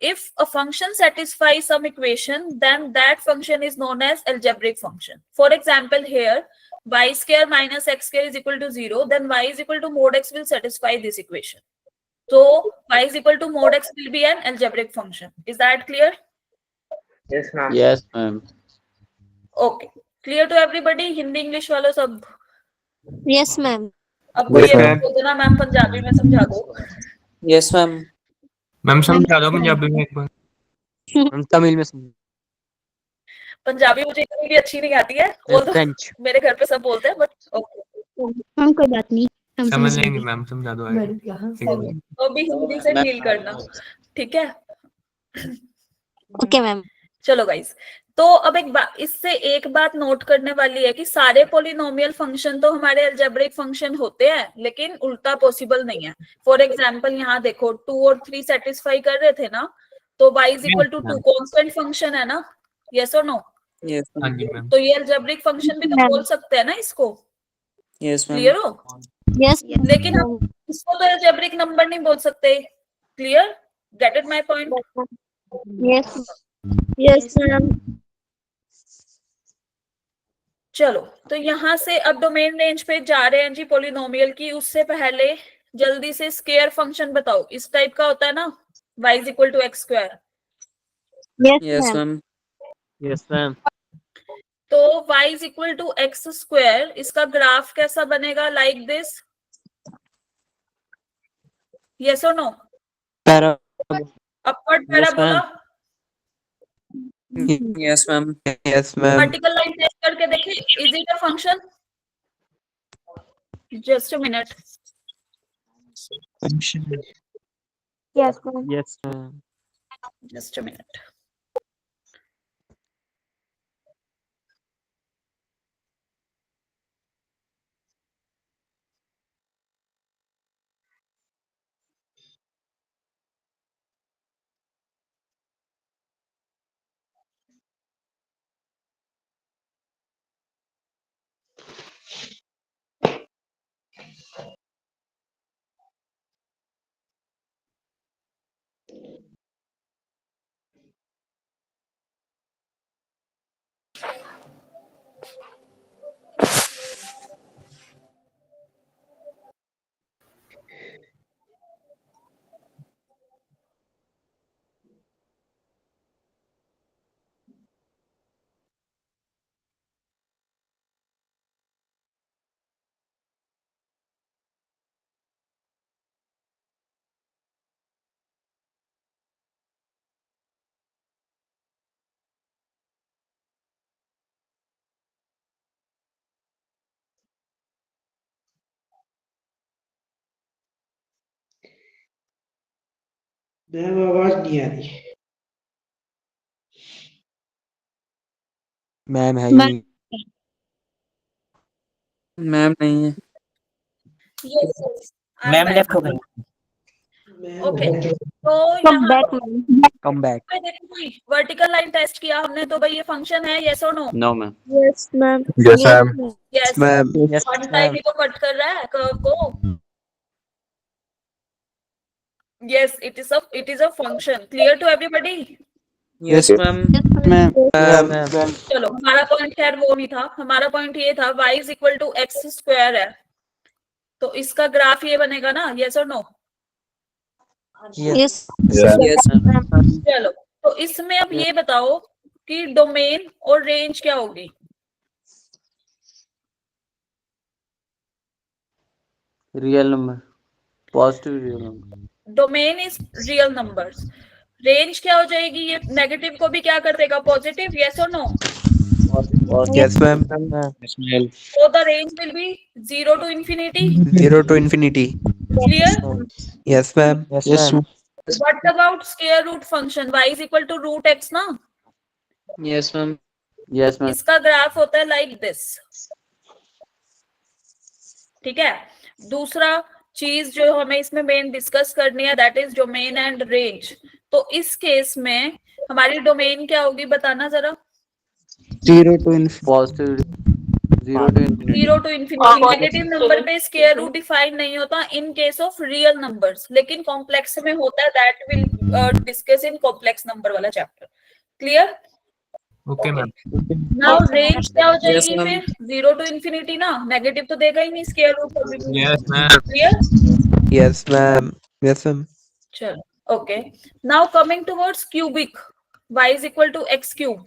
if a function satisfies some equation, then that function is known as algebraic function. For example, here y square minus x square is equal to 0, then y is equal to mod x will satisfy this equation. So y is equal to mod x will be an algebraic function. Is that clear? Yes, ma'am. Yes, ma'am. Okay. Clear to everybody? Hindi English वालों सब? Yes, ma'am. अब कोई Yes, ये ma'am. बोल देना ma'am Punjabi में समझा दो। Yes, ma'am. मैम समझा दो पंजाबी में एक बार। हम तमिल में समझ पंजाबी मुझे इतनी भी अच्छी नहीं आती है, although French. मेरे घर पे सब बोलते हैं, बट ओके। हम कोई बात नहीं, हम समझ समझ लेंगे लेंगे। मैम, समझा दो आगे। तो भी हिंदी से डील करना, ठीक है? Okay, ma'am. चलो गाइस, तो अब इससे एक बात नोट करने वाली है कि सारे पॉलिनोमियल फंक्शन तो हमारे अलजेब्रिक फंक्शन होते हैं, लेकिन उल्टा पॉसिबल नहीं है। फॉर एग्जांपल यहाँ देखो 2 और 3 सेटिस्फाई कर रहे थे ना, तो y is equal to 2 constant function है ना, यस और नो? Yes, हाँ ma'am. जी मैम। तो ये अलजेब्रिक फंक्शन भी तो बोल सकते हैं ना इसको। Yes, ma'am. क्लियर हो? Yes. लेकिन हम इसको तो अलजेब्रिक नंबर नहीं बोल सकते। Clear? Get it my point? Yes. Yes, ma'am. चलो, तो यहाँ से अब डोमेन रेंज पे जा रहे हैं जी पॉलिनोमियल की। उससे पहले जल्दी से स्क्वायर फंक्शन बताओ, इस टाइप का होता है ना, y is equal to x square. Yes, Yes, ma'am. ma'am. Yes, ma'am. तो y is equal to x square, इसका ग्राफ कैसा बनेगा? लाइक दिस, यस और no? Upward parabola, Yes, ma'am. Yes, ma'am. Vertical line test करके देखें, is it a function? Just a minute, Yes, ma'am. Yes, ma'am. Just a minute. Ma'am आवाज नहीं आ रही। Ma'am है ही नहीं। Ma'am नहीं है। यस यस, मैम लेफ्ट हो गई। ओके, तो Come यहाँ back, ma'am. Come back. पे देखो भाई, वर्टिकल लाइन टेस्ट किया हमने, तो भाई ये फंक्शन है, यस और no? No, ma'am. Yes, ma'am. Yes, ma'am. Yes, Ma'am. Yes, one ma'am. Time ही तो कट कर रहा है कर्व को। Yes, it is a function. Clear to everybody? Yes, ma'am. चलो, हमारा पॉइंट खैर वो नहीं था, हमारा पॉइंट ये था y is equal to x square है, तो इसका ग्राफ ये बनेगा ना, यस और नो? Yes. Yes, ma'am. चलो, तो इसमें अब ये बताओ कि डोमेन और रेंज क्या होगी? Real number. Positive real number. Domain is real numbers, range क्या हो जाएगी? ये नेगेटिव को भी क्या कर देगा? पॉजिटिव, यस और no? Yes, ma'am. So the range will be 0 to infinity. 0 to infinity. Clear? Yes, ma'am. Yes, ma'am. What about square root function? Y is equal to root x ना? Yes, ma'am. Yes, ma'am. इसका graph होता है like this. ठीक है? दूसरा चीज जो हमें इसमें मेन डिस्कस करनी है, that is domain and range. तो इस केस में हमारी डोमेन क्या होगी, बताना जरा. 0 to infinity. Positive. 0 to infinity. 0 to infinity. Negative number पे स्क्वायर रूट डिफाइन नहीं होता in case of real numbers, लेकिन कॉम्प्लेक्स में होता है. That will discuss in complex number वाला chapter. Clear? Okay, ma'am. Now range क्या हो Yes, जाएगी ma'am. फिर? 0 to infinity ना, नेगेटिव तो देगा ही नहीं square root. Yes, ma'am. Clear? Yes, ma'am. Yes, ma'am. चलो, okay. Now coming towards cubic, y is equal to x cube.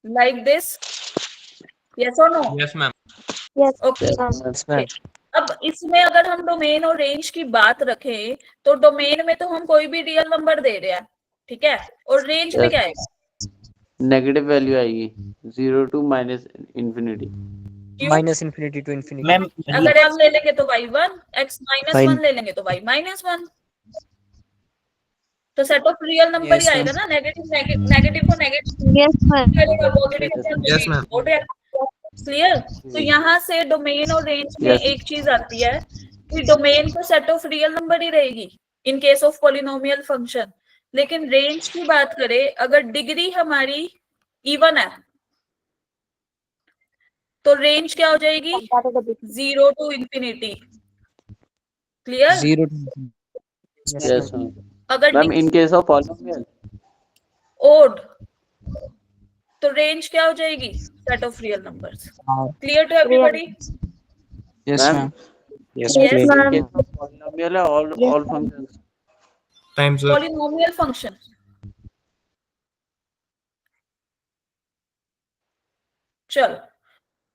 Like this, yes or no? Yes, ma'am. Okay. Yes, ma'am. अब इसमें अगर हम domain और range की बात रखें, तो डोमेन में तो हम कोई भी रियल नंबर दे रहे हैं, ठीक है, और रेंज में क्या है? नेगेटिव वैल्यू आएगी 0 to minus infinity. Minus infinity to infinity. Ma'am अगर x ले लेंगे तो y1, x minus Fine. 1 ले लेंगे तो y minus 1. तो सेट ऑफ रियल नंबर ही आएगा ना. नेगेटिव को नेगेटिव Yes, ma'am. करेगा, पॉजिटिव Yes, ma'am. क्लियर? तो यहाँ से डोमेन और रेंज में Yes. एक चीज आती है कि डोमेन तो सेट ऑफ रियल नंबर ही रहेगी इन केस ऑफ पॉलिनोमियल फंक्शन, लेकिन रेंज की बात करें, अगर डिग्री हमारी इवन है तो रेंज क्या हो जाएगी? 0 to infinity. Clear? 0 to infinity. Yes, ma'am. अगर Ma'am, in case of polynomial. Odd तो रेंज क्या हो जाएगी? Set of real numbers. Clear to everybody? Yes, Ma'am. ma'am. Yes, In ma'am. case of polynomial, all functions. Time, sir. Polynomial function. चलो,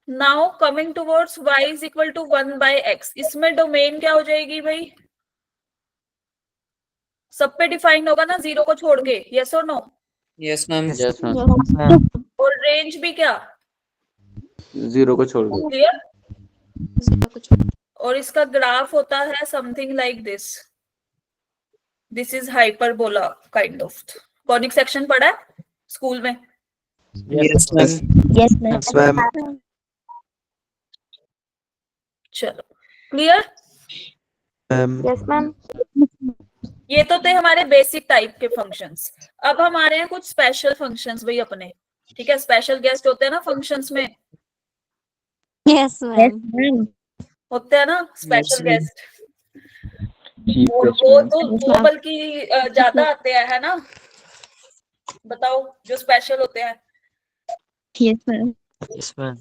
now coming towards y is equal to 1 by x. इसमें domain क्या हो जाएगी भाई? सब पे defined होगा ना 0 को छोड़ के, यस और no? Yes, ma'am. Yes, ma'am. और रेंज भी क्या? 0 को छोड़ दो. क्लियर? और इसका ग्राफ होता है something like this. This is hyperbola kind of. Conic section पढ़ा है स्कूल में? Yes, ma'am. Yes, ma'am. Yes, ma'am. चलो, क्लियर? Yes, ma'am. ये तो थे हमारे बेसिक टाइप के फंक्शंस. अब हमारे हैं कुछ स्पेशल फंक्शंस भाई अपने, ठीक है? स्पेशल गेस्ट होते हैं ना फंक्शंस में, Yes, ma'am. होते हैं ना स्पेशल गेस्ट. वो बल्कि ज्यादा आते हैं, है ना? बताओ जो स्पेशल होते हैं. Yes, ma'am. Yes, ma'am.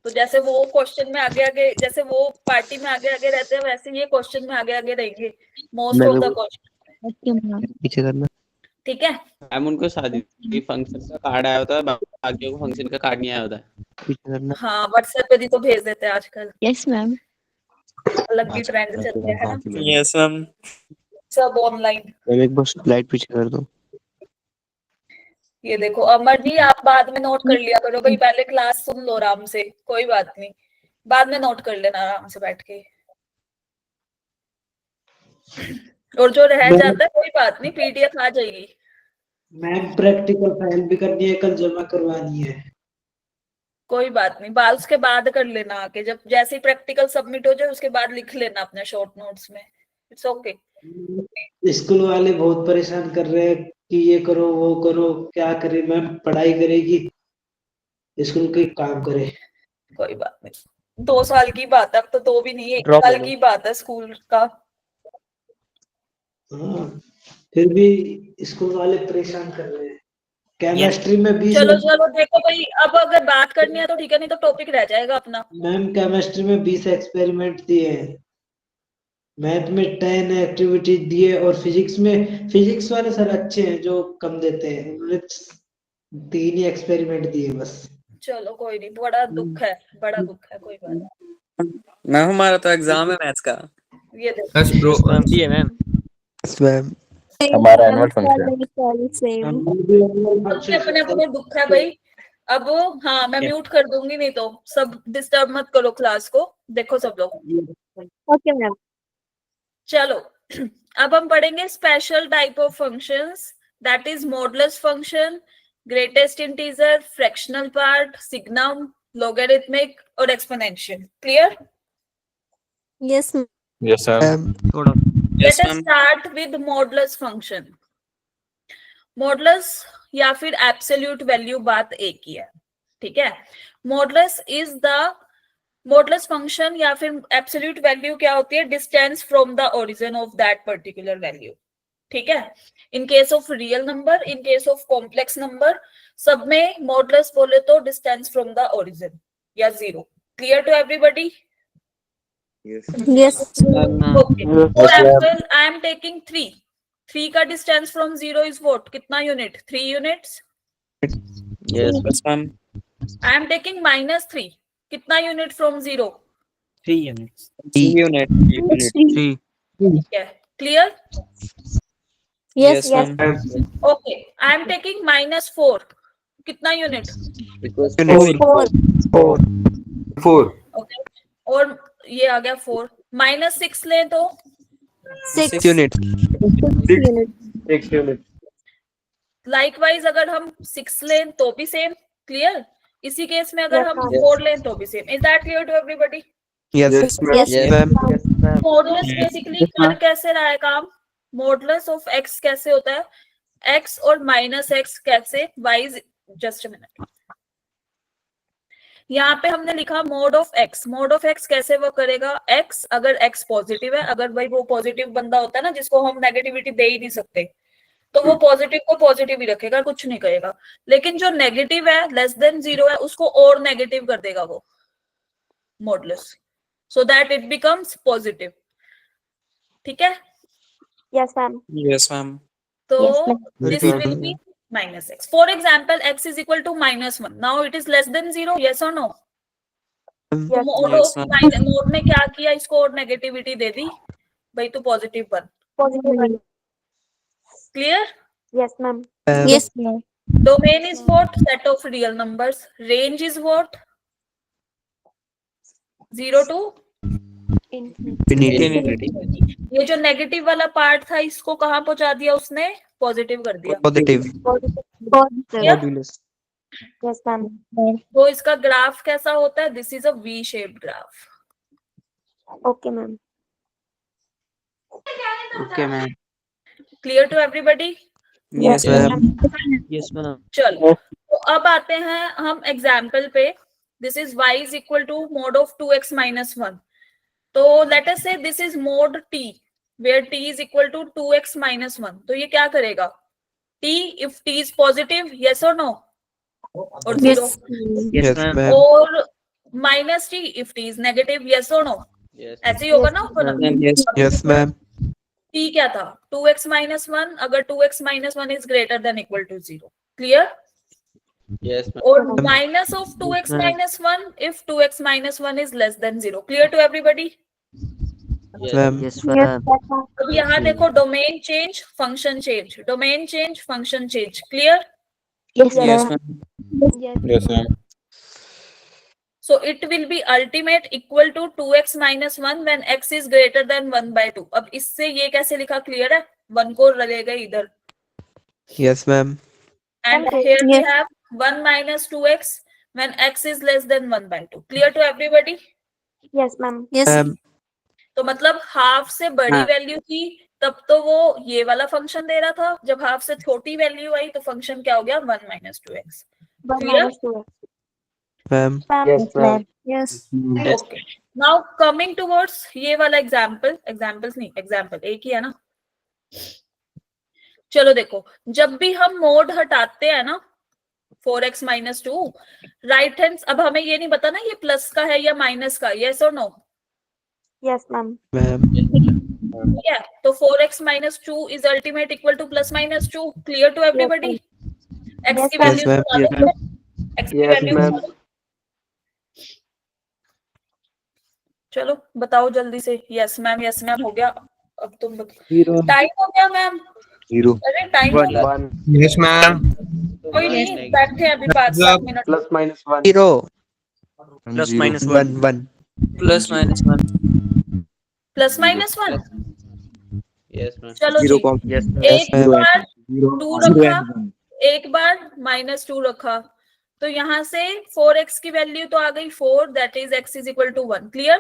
तो जैसे वो क्वेश्चन में आगे आगे, जैसे वो पार्टी में आगे आगे रहते हैं, वैसे ये क्वेश्चन में आगे आगे रहेंगे most of the question. Okay, ma'am. पीछे करना. ठीक है? मैम, उनको शादी फंक्शन का कार्ड आया होता है, बाकियों को फंक्शन का कार्ड नहीं आया होता है. पीछे करना. हाँ, व्हाट्सएप पे भी तो भेज देते हैं आजकल. Yes, ma'am. अलग भी ट्रेंड चलते हैं ना, Yes, ma'am. सब ऑनलाइन. मैम एक बार स्लाइड पीछे कर दो. ये देखो अमर जी, आप बाद में नोट कर लिया करो भाई, पहले क्लास सुन लो आराम से, कोई बात नहीं, बाद में नोट कर लेना आराम से बैठ के. और जो रह जाता है कोई बात नहीं, पीडीएफ आ जाएगी. मैम प्रैक्टिकल फाइल भी करनी है, कल जमा करवानी है. कोई बात नहीं, बाद उसके बाद कर लेना आके, जब जैसे ही प्रैक्टिकल सबमिट हो जाए उसके बाद लिख लेना अपने शॉर्ट नोट्स में. It's okay. स्कूल वाले बहुत परेशान कर रहे हैं कि ये करो वो करो. क्या करे मैम, पढ़ाई करेगी, स्कूल के काम करे. कोई बात नहीं, 2 साल की बात है, अब तो 2 भी नहीं है, 1 Drop साल हो गई। की बात है स्कूल का। हाँ, फिर भी स्कूल वाले परेशान कर रहे हैं। केमिस्ट्री में 20 चलो चलो देखो भाई, अब अगर बात करनी है तो ठीक है, नहीं तो टॉपिक रह जाएगा अपना। मैम केमिस्ट्री में 20 एक्सपेरिमेंट दिए हैं, मैथ में 10 एक्टिविटी दिए, और फिजिक्स वाले सर अच्छे हैं जो कम देते हैं, उन्होंने 3 ही एक्सपेरिमेंट दिए बस। चलो कोई नहीं, बड़ा दुख है, बड़ा दुख है, कोई बात नहीं। मैम हमारा तो एग्जाम है मैथ्स का। ये देखो Yes, bro. Ma'am Yes, ma'am. हमारा एनुअल फंक्शन सेम सबके अपने अपने दुख है भाई। अब हाँ, मैं म्यूट कर दूंगी, नहीं तो सब डिस्टर्ब मत करो क्लास को। देखो सब लोग, ओके मैम। चलो अब हम पढ़ेंगे special type of functions, that is modulus function, greatest integer, fractional part, signum, logarithmic और exponential. Clear? Yes yes sir Let us start with modulus function. Modulus या फिर एब्सोल्यूट वैल्यू, बात एक ही है, ठीक है। Modulus is the modulus function या फिर एब्सोल्यूट वैल्यू क्या होती है? Distance from the origin of that particular value, ठीक है। In case of real number, in case of complex number, सब में मॉडुलस बोले तो डिस्टेंस फ्रॉम द ओरिजिन या zero. Clear to everybody? Yes Okay. For example, I am taking 3. 3 का distance from 0 is what? कितना unit? 3 units. Yes ma'am I am taking -3. कितना unit from 0? 3 units. Unit ठीक है. Clear? Yes yes Okay. I am taking -4. कितना unit? Four Okay. और ये आ गया 4. -6 ले तो 6 Unit. यूनिट। लाइकवाइज अगर हम 6 लें तो भी सेम। क्लियर? इसी केस में अगर हम Yes. 4 लें तो भी same. Is that clear to everybody? Yes, Yes. ma'am. Modulus basically कर कैसे रहा है काम? मॉडुलस ऑफ एक्स कैसे होता है? एक्स और -x कैसे? वाइज जस्ट अ मिनट, यहाँ पे हमने लिखा mode of x. Mode of x कैसे वर्क करेगा? एक्स अगर एक्स पॉजिटिव है, अगर भाई वो पॉजिटिव बंदा होता है ना जिसको हम नेगेटिविटी दे ही नहीं सकते, तो वो पॉजिटिव को पॉजिटिव ही रखेगा, कुछ नहीं करेगा। लेकिन जो नेगेटिव है, लेस देन 0 है, उसको और नेगेटिव कर देगा वो modulus, so that it becomes positive. ठीक है? Yes ma'am. यस मैम तो Yes, ma'am. this will be -x. For example, x is equal to -1. Now it is less than 0. Yes or no? Yes. Mode ने क्या किया? इसको और negativity दे दी, भाई तू पॉजिटिव बन। Positive. Clear? Yes ma'am. Yes ma'am. Domain is what? Set of real numbers. Range is what? 0 to ये जो नेगेटिव वाला पार्ट था, इसको कहाँ पहुंचा दिया उसने? पॉजिटिव कर दिया। Positive. Yes ma'am. तो इसका ग्राफ कैसा होता है? This is a V shaped graph. Okay ma'am. Okay ma'am clear to everybody? Yes, ma'am. Yes, ma'am. चलो, तो अब आते हैं हम एग्जाम्पल पे। This is y is equal to mod of 2x - 1. तो let us say this is mod t where t is equal to 2x - 1. तो ये क्या करेगा? t if t is positive, yes और नो? और 0। Yes, ma'am. और -t if t is negative, yes और no? ऐसे ही होगा ना ऊपर? Yes, ma'am. t क्या था? 2x - 1. अगर 2x - 1 is greater than equal to 0। Clear? Yes और minus of 2x - 1 if 2x - 1 is less than 0. Clear to everybody? Ma'am. Yes, ma'am. अब यहाँ देखो, domain change, function change, domain change, function change. Clear? Yes ma'am yes ma'am So it will be ultimate equal to 2x - 1 when x is greater than 1/2. अब इससे ये कैसे लिखा? Clear है? 1 को लगेगा इधर, Yes, ma'am. and here we have 1 minus 2x when x is less than 1/2. Clear to everybody? Yes ma'am. Yes. Ma'am. तो मतलब हाफ से बड़ी हाँ। वैल्यू थी तब तो वो ये वाला फंक्शन दे रहा था, जब हाफ से छोटी वैल्यू आई तो फंक्शन क्या हो गया? 1 - 2x. Clear? ma'am. Yes, ma'am. Yes. Okay now coming towards ये वाला एग्जाम्पल्स नहीं एग्जाम्पल एक ही है ना। चलो देखो, जब भी हम मोड हटाते हैं ना 4x माइनस 2 राइट हैंड, अब हमें ये नहीं पता ना ये प्लस का है या माइनस का, यस और नो? Yes, ma'am. Ma'am. ठीक है, तो 4x minus 2 is ultimate equal to plus minus 2। Clear to everybody? x की Yes, वैल्यू ma'am. x की Yes, वैल्यू ma'am. चलो बताओ जल्दी से। यस मैम हो गया। अब तुम Zero. टाइम हो गया मैम। Zero. अरे टाइम हो गया, One Yes, ma'am. कोई नहीं, बैठे हैं अभी 5-7 minute. plus minus one. Zero. Plus minus One. Plus minus 1. Plus minus 1। Yes, ma'am. चलो Zero. जी, Yes, ma'am. एक बार Zero. 2 रखा, एक बार माइनस 2 रखा, तो यहाँ से 4x की वैल्यू तो आ गई 4, that is x is equal to 1। Clear?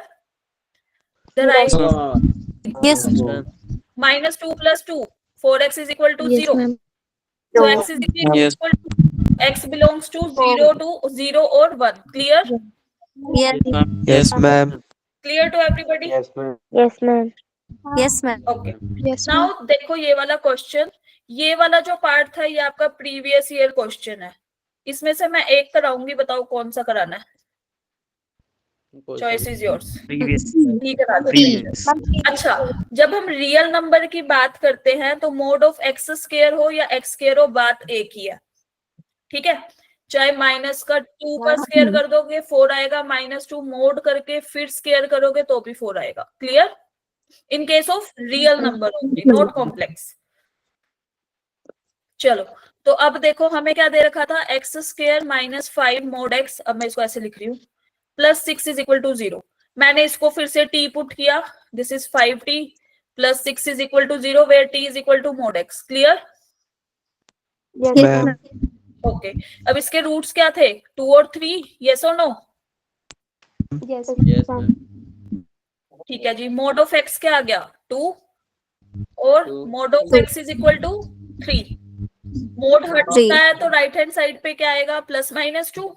Yes. Minus 2 plus 2 4x is equal to Yes, 0। ma'am. So x is equal to x belongs to 0 और 1. Clear? Yes. Yes, ma'am. Clear to everybody? Yes, ma'am. Yes, ma'am. Yes, ma'am. Okay. Yes, Now देखो ये वाला question, ये वाला जो part था ये आपका प्रीवियस ईयर क्वेश्चन है। इसमें से मैं एक कराऊंगी, बताओ कौन सा कराना है? Choice is yours. ठीक करा दो। अच्छा, जब हम रियल नंबर की बात करते हैं तो मोड ऑफ एक्स स्क्वायर हो या एक्स स्क्वायर हो, बात एक ही है। ठीक है, चाहे माइनस का 2 का स्क्वायर कर दोगे 4 आएगा, माइनस 2 मोड करके फिर स्क्वायर करोगे तो भी 4 आएगा। Clear? In case of real number only, not complex. चलो, तो अब देखो हमें क्या दे रखा था, x square minus 5 mode x, अब मैं इसको ऐसे लिख रही हूँ, प्लस 6 इज इक्वल टू 0। मैंने इसको फिर से टी पुट किया, this is 5t plus 6 is equal to 0 where t is equal to mod x। Clear? Yes, Ma'am. Okay, अब इसके रूट्स क्या थे, 2 और 3, यस और no? Yes, Yes, ma'am. ma'am. ठीक है जी, मोड ऑफ x क्या आ गया, 2 और Two. Mod of x is equal to 3। Mod हटता है तो राइट हैंड साइड पे क्या आएगा, प्लस माइनस 2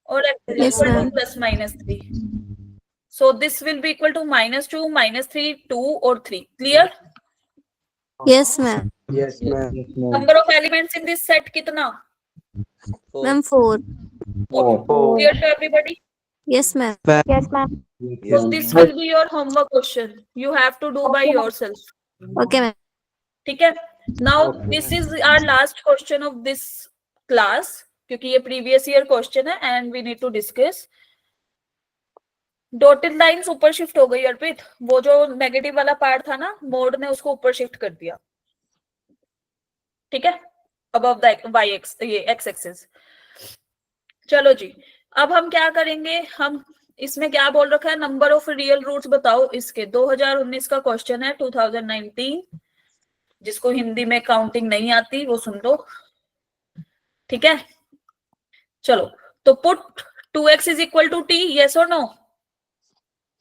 और x is Yes, equal to ma'am. Plus minus 3। So this will be equal to -2 -3 2 और 3। Clear? Yes, ma'am. Yes, ma'am. Number of elements in this set कितना? Four. Ma'am, 4. Clear to everybody? Yes, ma'am. Yes, ma'am. So this will be your homework question. You have to do by yourself. Okay, ma'am. ठीक है? Now this is our last question of this class, क्योंकि ये previous year question है and we need to discuss. Dotted lines ऊपर shift हो गई अर्पित, वो जो नेगेटिव वाला पार्ट था ना, मोड ने उसको ऊपर शिफ्ट कर दिया। ठीक है, अबव द वाई एक्स, ये एक्स एक्सिस। चलो जी, अब हम क्या करेंगे, हम इसमें क्या बोल रखा है, नंबर ऑफ रियल रूट्स बताओ इसके। 2019 का क्वेश्चन है, 2019। जिसको हिंदी में काउंटिंग नहीं आती वो सुन लो। ठीक है, चलो, तो put 2x is equal to t, यस और no?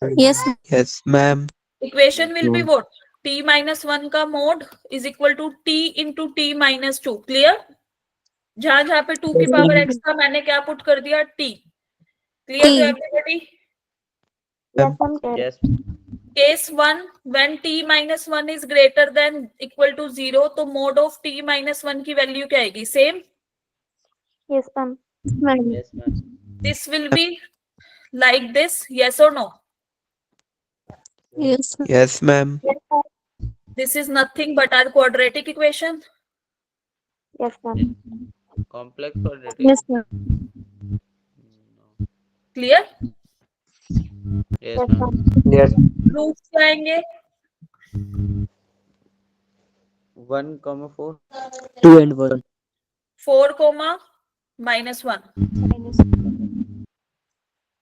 Yes. Yes, ma'am. Equation will be what, t minus 1 का mod is equal to t into t minus 2। Clear? जहां जहां पे 2 की पावर x था मैंने क्या पुट कर दिया, t। Clear to everybody? Yes, ma'am. Yes. Case 1, when t minus 1 is greater than equal to 0, तो मोड ऑफ t माइनस 1 की वैल्यू क्या आएगी, same? Yes, ma'am. Ma'am. Yes, ma'am. This will be like this, yes और no? Yes, ma'am. Yes, ma'am. This is nothing but our quadratic equation. Yes, ma'am. Complex or quadratic? Yes, ma'am. No. Clear? Yes, Yes, ma'am. ma'am. Yes. Roots क्या आएंगे? 1, 4. 2 and 1. 4, -1.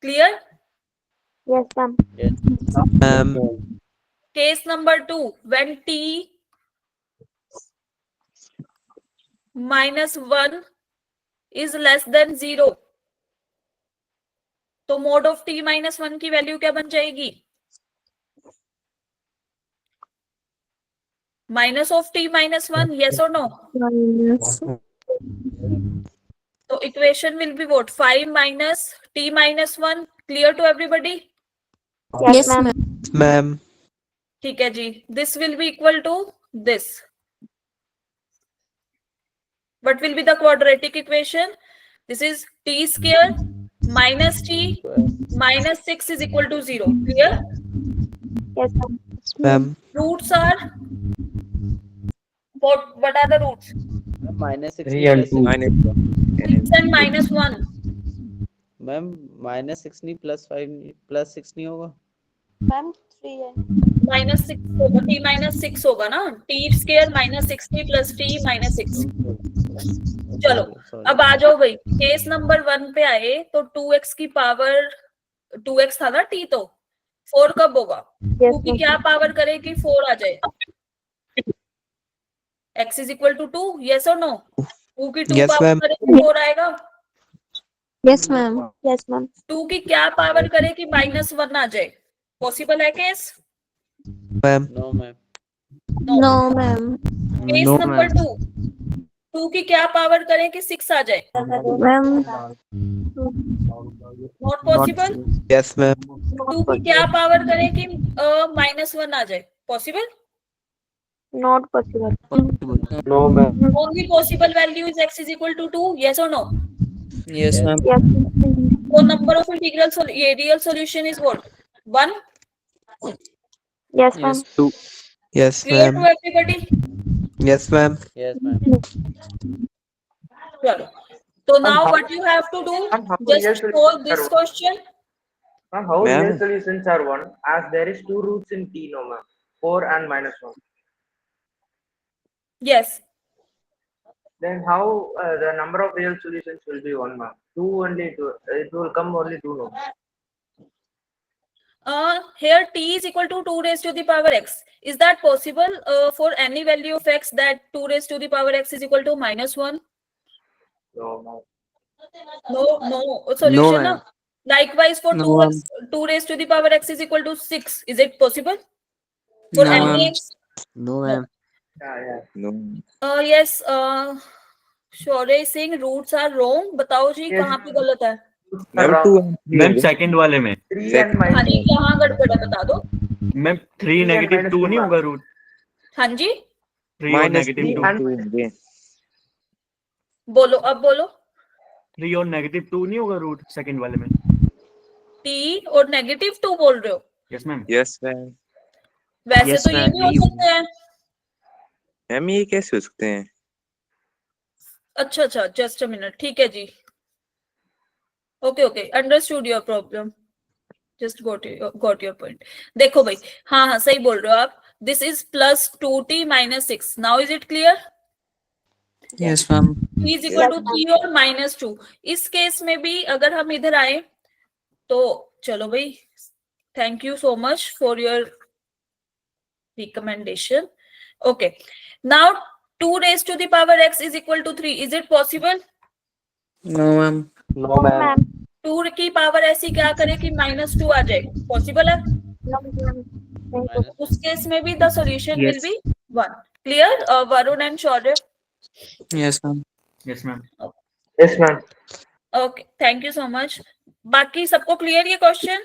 Clear? Yes, ma'am. Ma'am. Case number 2, when t minus 1 is less than 0, तो mode of t minus 1 की value क्या बन जाएगी, minus of t minus 1, yes और no? Minus. तो equation will be what? 5 minus t minus 1. Clear to everybody? Yes, ma'am. Ma'am. ठीक है जी. This will be equal to this. What will be the quadratic equation? This is t square minus t minus 6 is equal to 0. Clear? Yes, ma'am. Ma'am. Roots are what are the roots? minus 6 3 and 2. 6 and minus 1. Ma'am minus 6 नहीं plus 5 plus 6 नहीं होगा Ma'am, 3 and minus 6 होगा, t minus 6 होगा ना, t square minus 60 plus t minus 6. चलो अब आ जाओ भाई, केस नंबर 1 पे आए तो 2x की पावर 2x था ना t, तो 4 कब होगा? 2 की क्या पावर करे कि 4 आ जाए? x is equal to 2, yes or no? 2 की 2 Yes, पावर ma'am. करे कि 4 आएगा? Yes, ma'am. yes, ma'am. 2 की क्या पावर करे कि -1 आ जाए? पॉसिबल है case? Ma'am. No ma'am No, ma'am. Case No, number ma'am. 2 2 की क्या पावर करें कि 6 आ जाए? Ma'am. Not possible. Yes, ma'am. 2 की क्या पावर करें कि -1 आ जाए? Possible. Not possible. No, ma'am. Only possible value is x is equal to 2, yes or no? Yes, ma'am. Yes. So number of integral real solution is what? 1. Yes, ma'am. Yes, Clear ma'am. to everybody? Yes, ma'am. Yes ma'am चलो. So now how- what you have to do? Ma'am, how real Just solutions solve this are- question. Ma'am, how Ma'am. real solutions are 1 as there is 2 roots in t, no ma'am. 4 and -1. Yes. Then how the number of real solutions will be 1 ma'am? 2 only, it will come only 2 no. Here t is equal to 2 raised to the power x. Is that possible for any value of x that 2 raised to the power x is equal to -1? No ma'am. No solution. ma'am. Na? Likewise for No, 2x, 2 raised to the power x is equal to 6. Is it possible? For No, any ma'am. x? No, ma'am. Yeah. No. Yes. Shaurya Singh, roots are wrong. बताओ जी Yes. कहाँ पे गलत है? Ma'am, 2 and 3 ma'am होंगे. Second वाले में 3 Sec- and हाँ जी, minus. कहाँ गड़बड़ है बता दो. मैम 3 नेगेटिव minus 2 two, नहीं ma'am. होगा रूट हाँ जी, 3 और -3 नेगेटिव 2 and 2 होंगे. बोलो अब बोलो. 3 और नेगेटिव 2 नहीं होगा रूट सेकंड वाले में. t और -2 बोल रहे हो? Yes ma'am. Yes, ma'am. वैसे Yes, तो ये ma'am, भी हो यही सकते हैं. मैम ये कैसे हो सकते हैं? अच्छा, जस्ट अ मिनट. ठीक है जी. Okay, understood your problem. Just got your point. देखो भाई, हाँ सही बोल रहे हो आप. This is plus 2t minus 6. Now is it clear? Yes, ma'am. t is equal to 3 और -2. इस केस में भी अगर हम इधर आए तो चलो भाई, thank you so much for your recommendation. Okay, now 2 raised to the power x is equal to 3. Is it possible? No, ma'am. No ma'am. 2 की पावर ऐसी क्या करे कि -2 आ जाए? पॉसिबल है? No, ma'am. उस केस में भी the solution will Yes. Be 1. Clear Varun and Shaurya? Yes, ma'am. Yes ma'am. Yes ma'am. Okay, thank you so much. बाकी सबको क्लियर ये question?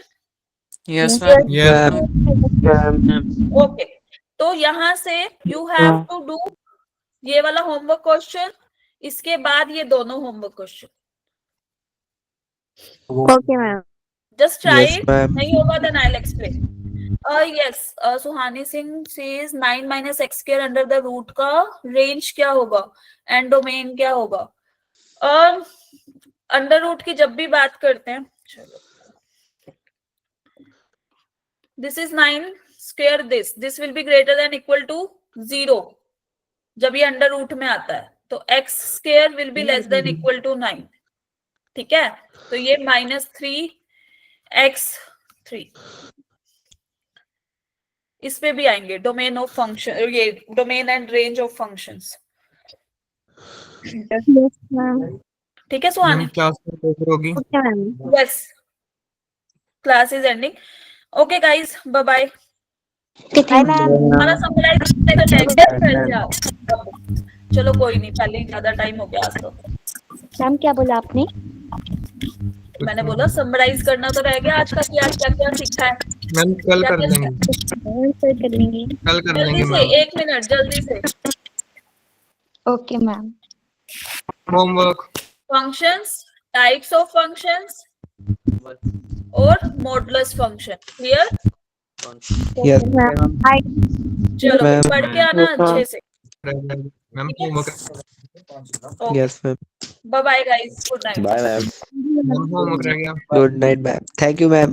Yes, ma'am. Ma'am. Okay, तो यहाँ से यू हैव टू डू ये वाला होमवर्क क्वेश्चन, इसके बाद ये दोनों homework question. Okay, ma'am. Just try Yes, इट. ma'am. नहीं होगा then I will explain. Yes, Suhani Singh says 9 minus x square under the root का रेंज क्या होगा एंड डोमेन क्या होगा? अंडर रूट की जब भी बात करते हैं, चलो, this is 9 square. This will be greater than equal to 0 जब ये अंडर रूट में आता है. तो x square will be less than equal to 9. ठीक है, तो ये -3x3. इस पे भी आएंगे डोमेन ऑफ फंक्शन, ये domain and range of functions. Yes, ma'am. ठीक है सुहानी? होगी. Okay, ma'am. Yes, class is ending. Okay guys, bye bye. Bye, ma'am. हमारा समराइज नेक्स्ट कर जाओ. चलो कोई नहीं, पहले ही ज्यादा टाइम हो गया आज तो. मैम क्या बोला आपने? मैंने बोला समराइज करना तो रह गया आज का कि आज क्या क्या सीखा है। मैम कल कर लेंगे, सर कर लेंगे। कल कर जल्दी लेंगे से मैम। 1 मिनट जल्दी से। Okay ma'am. Homework, functions, types of functions और मॉडुलस फंक्शन। क्लियर? Yes. चलो Ma'am. पढ़ के आना अच्छे से। Ma'am homework, Yes, ma'am. Bye bye guys, good night. Bye ma'am. Ma'am homework रह गया। Good night, ma'am. Thank you, ma'am.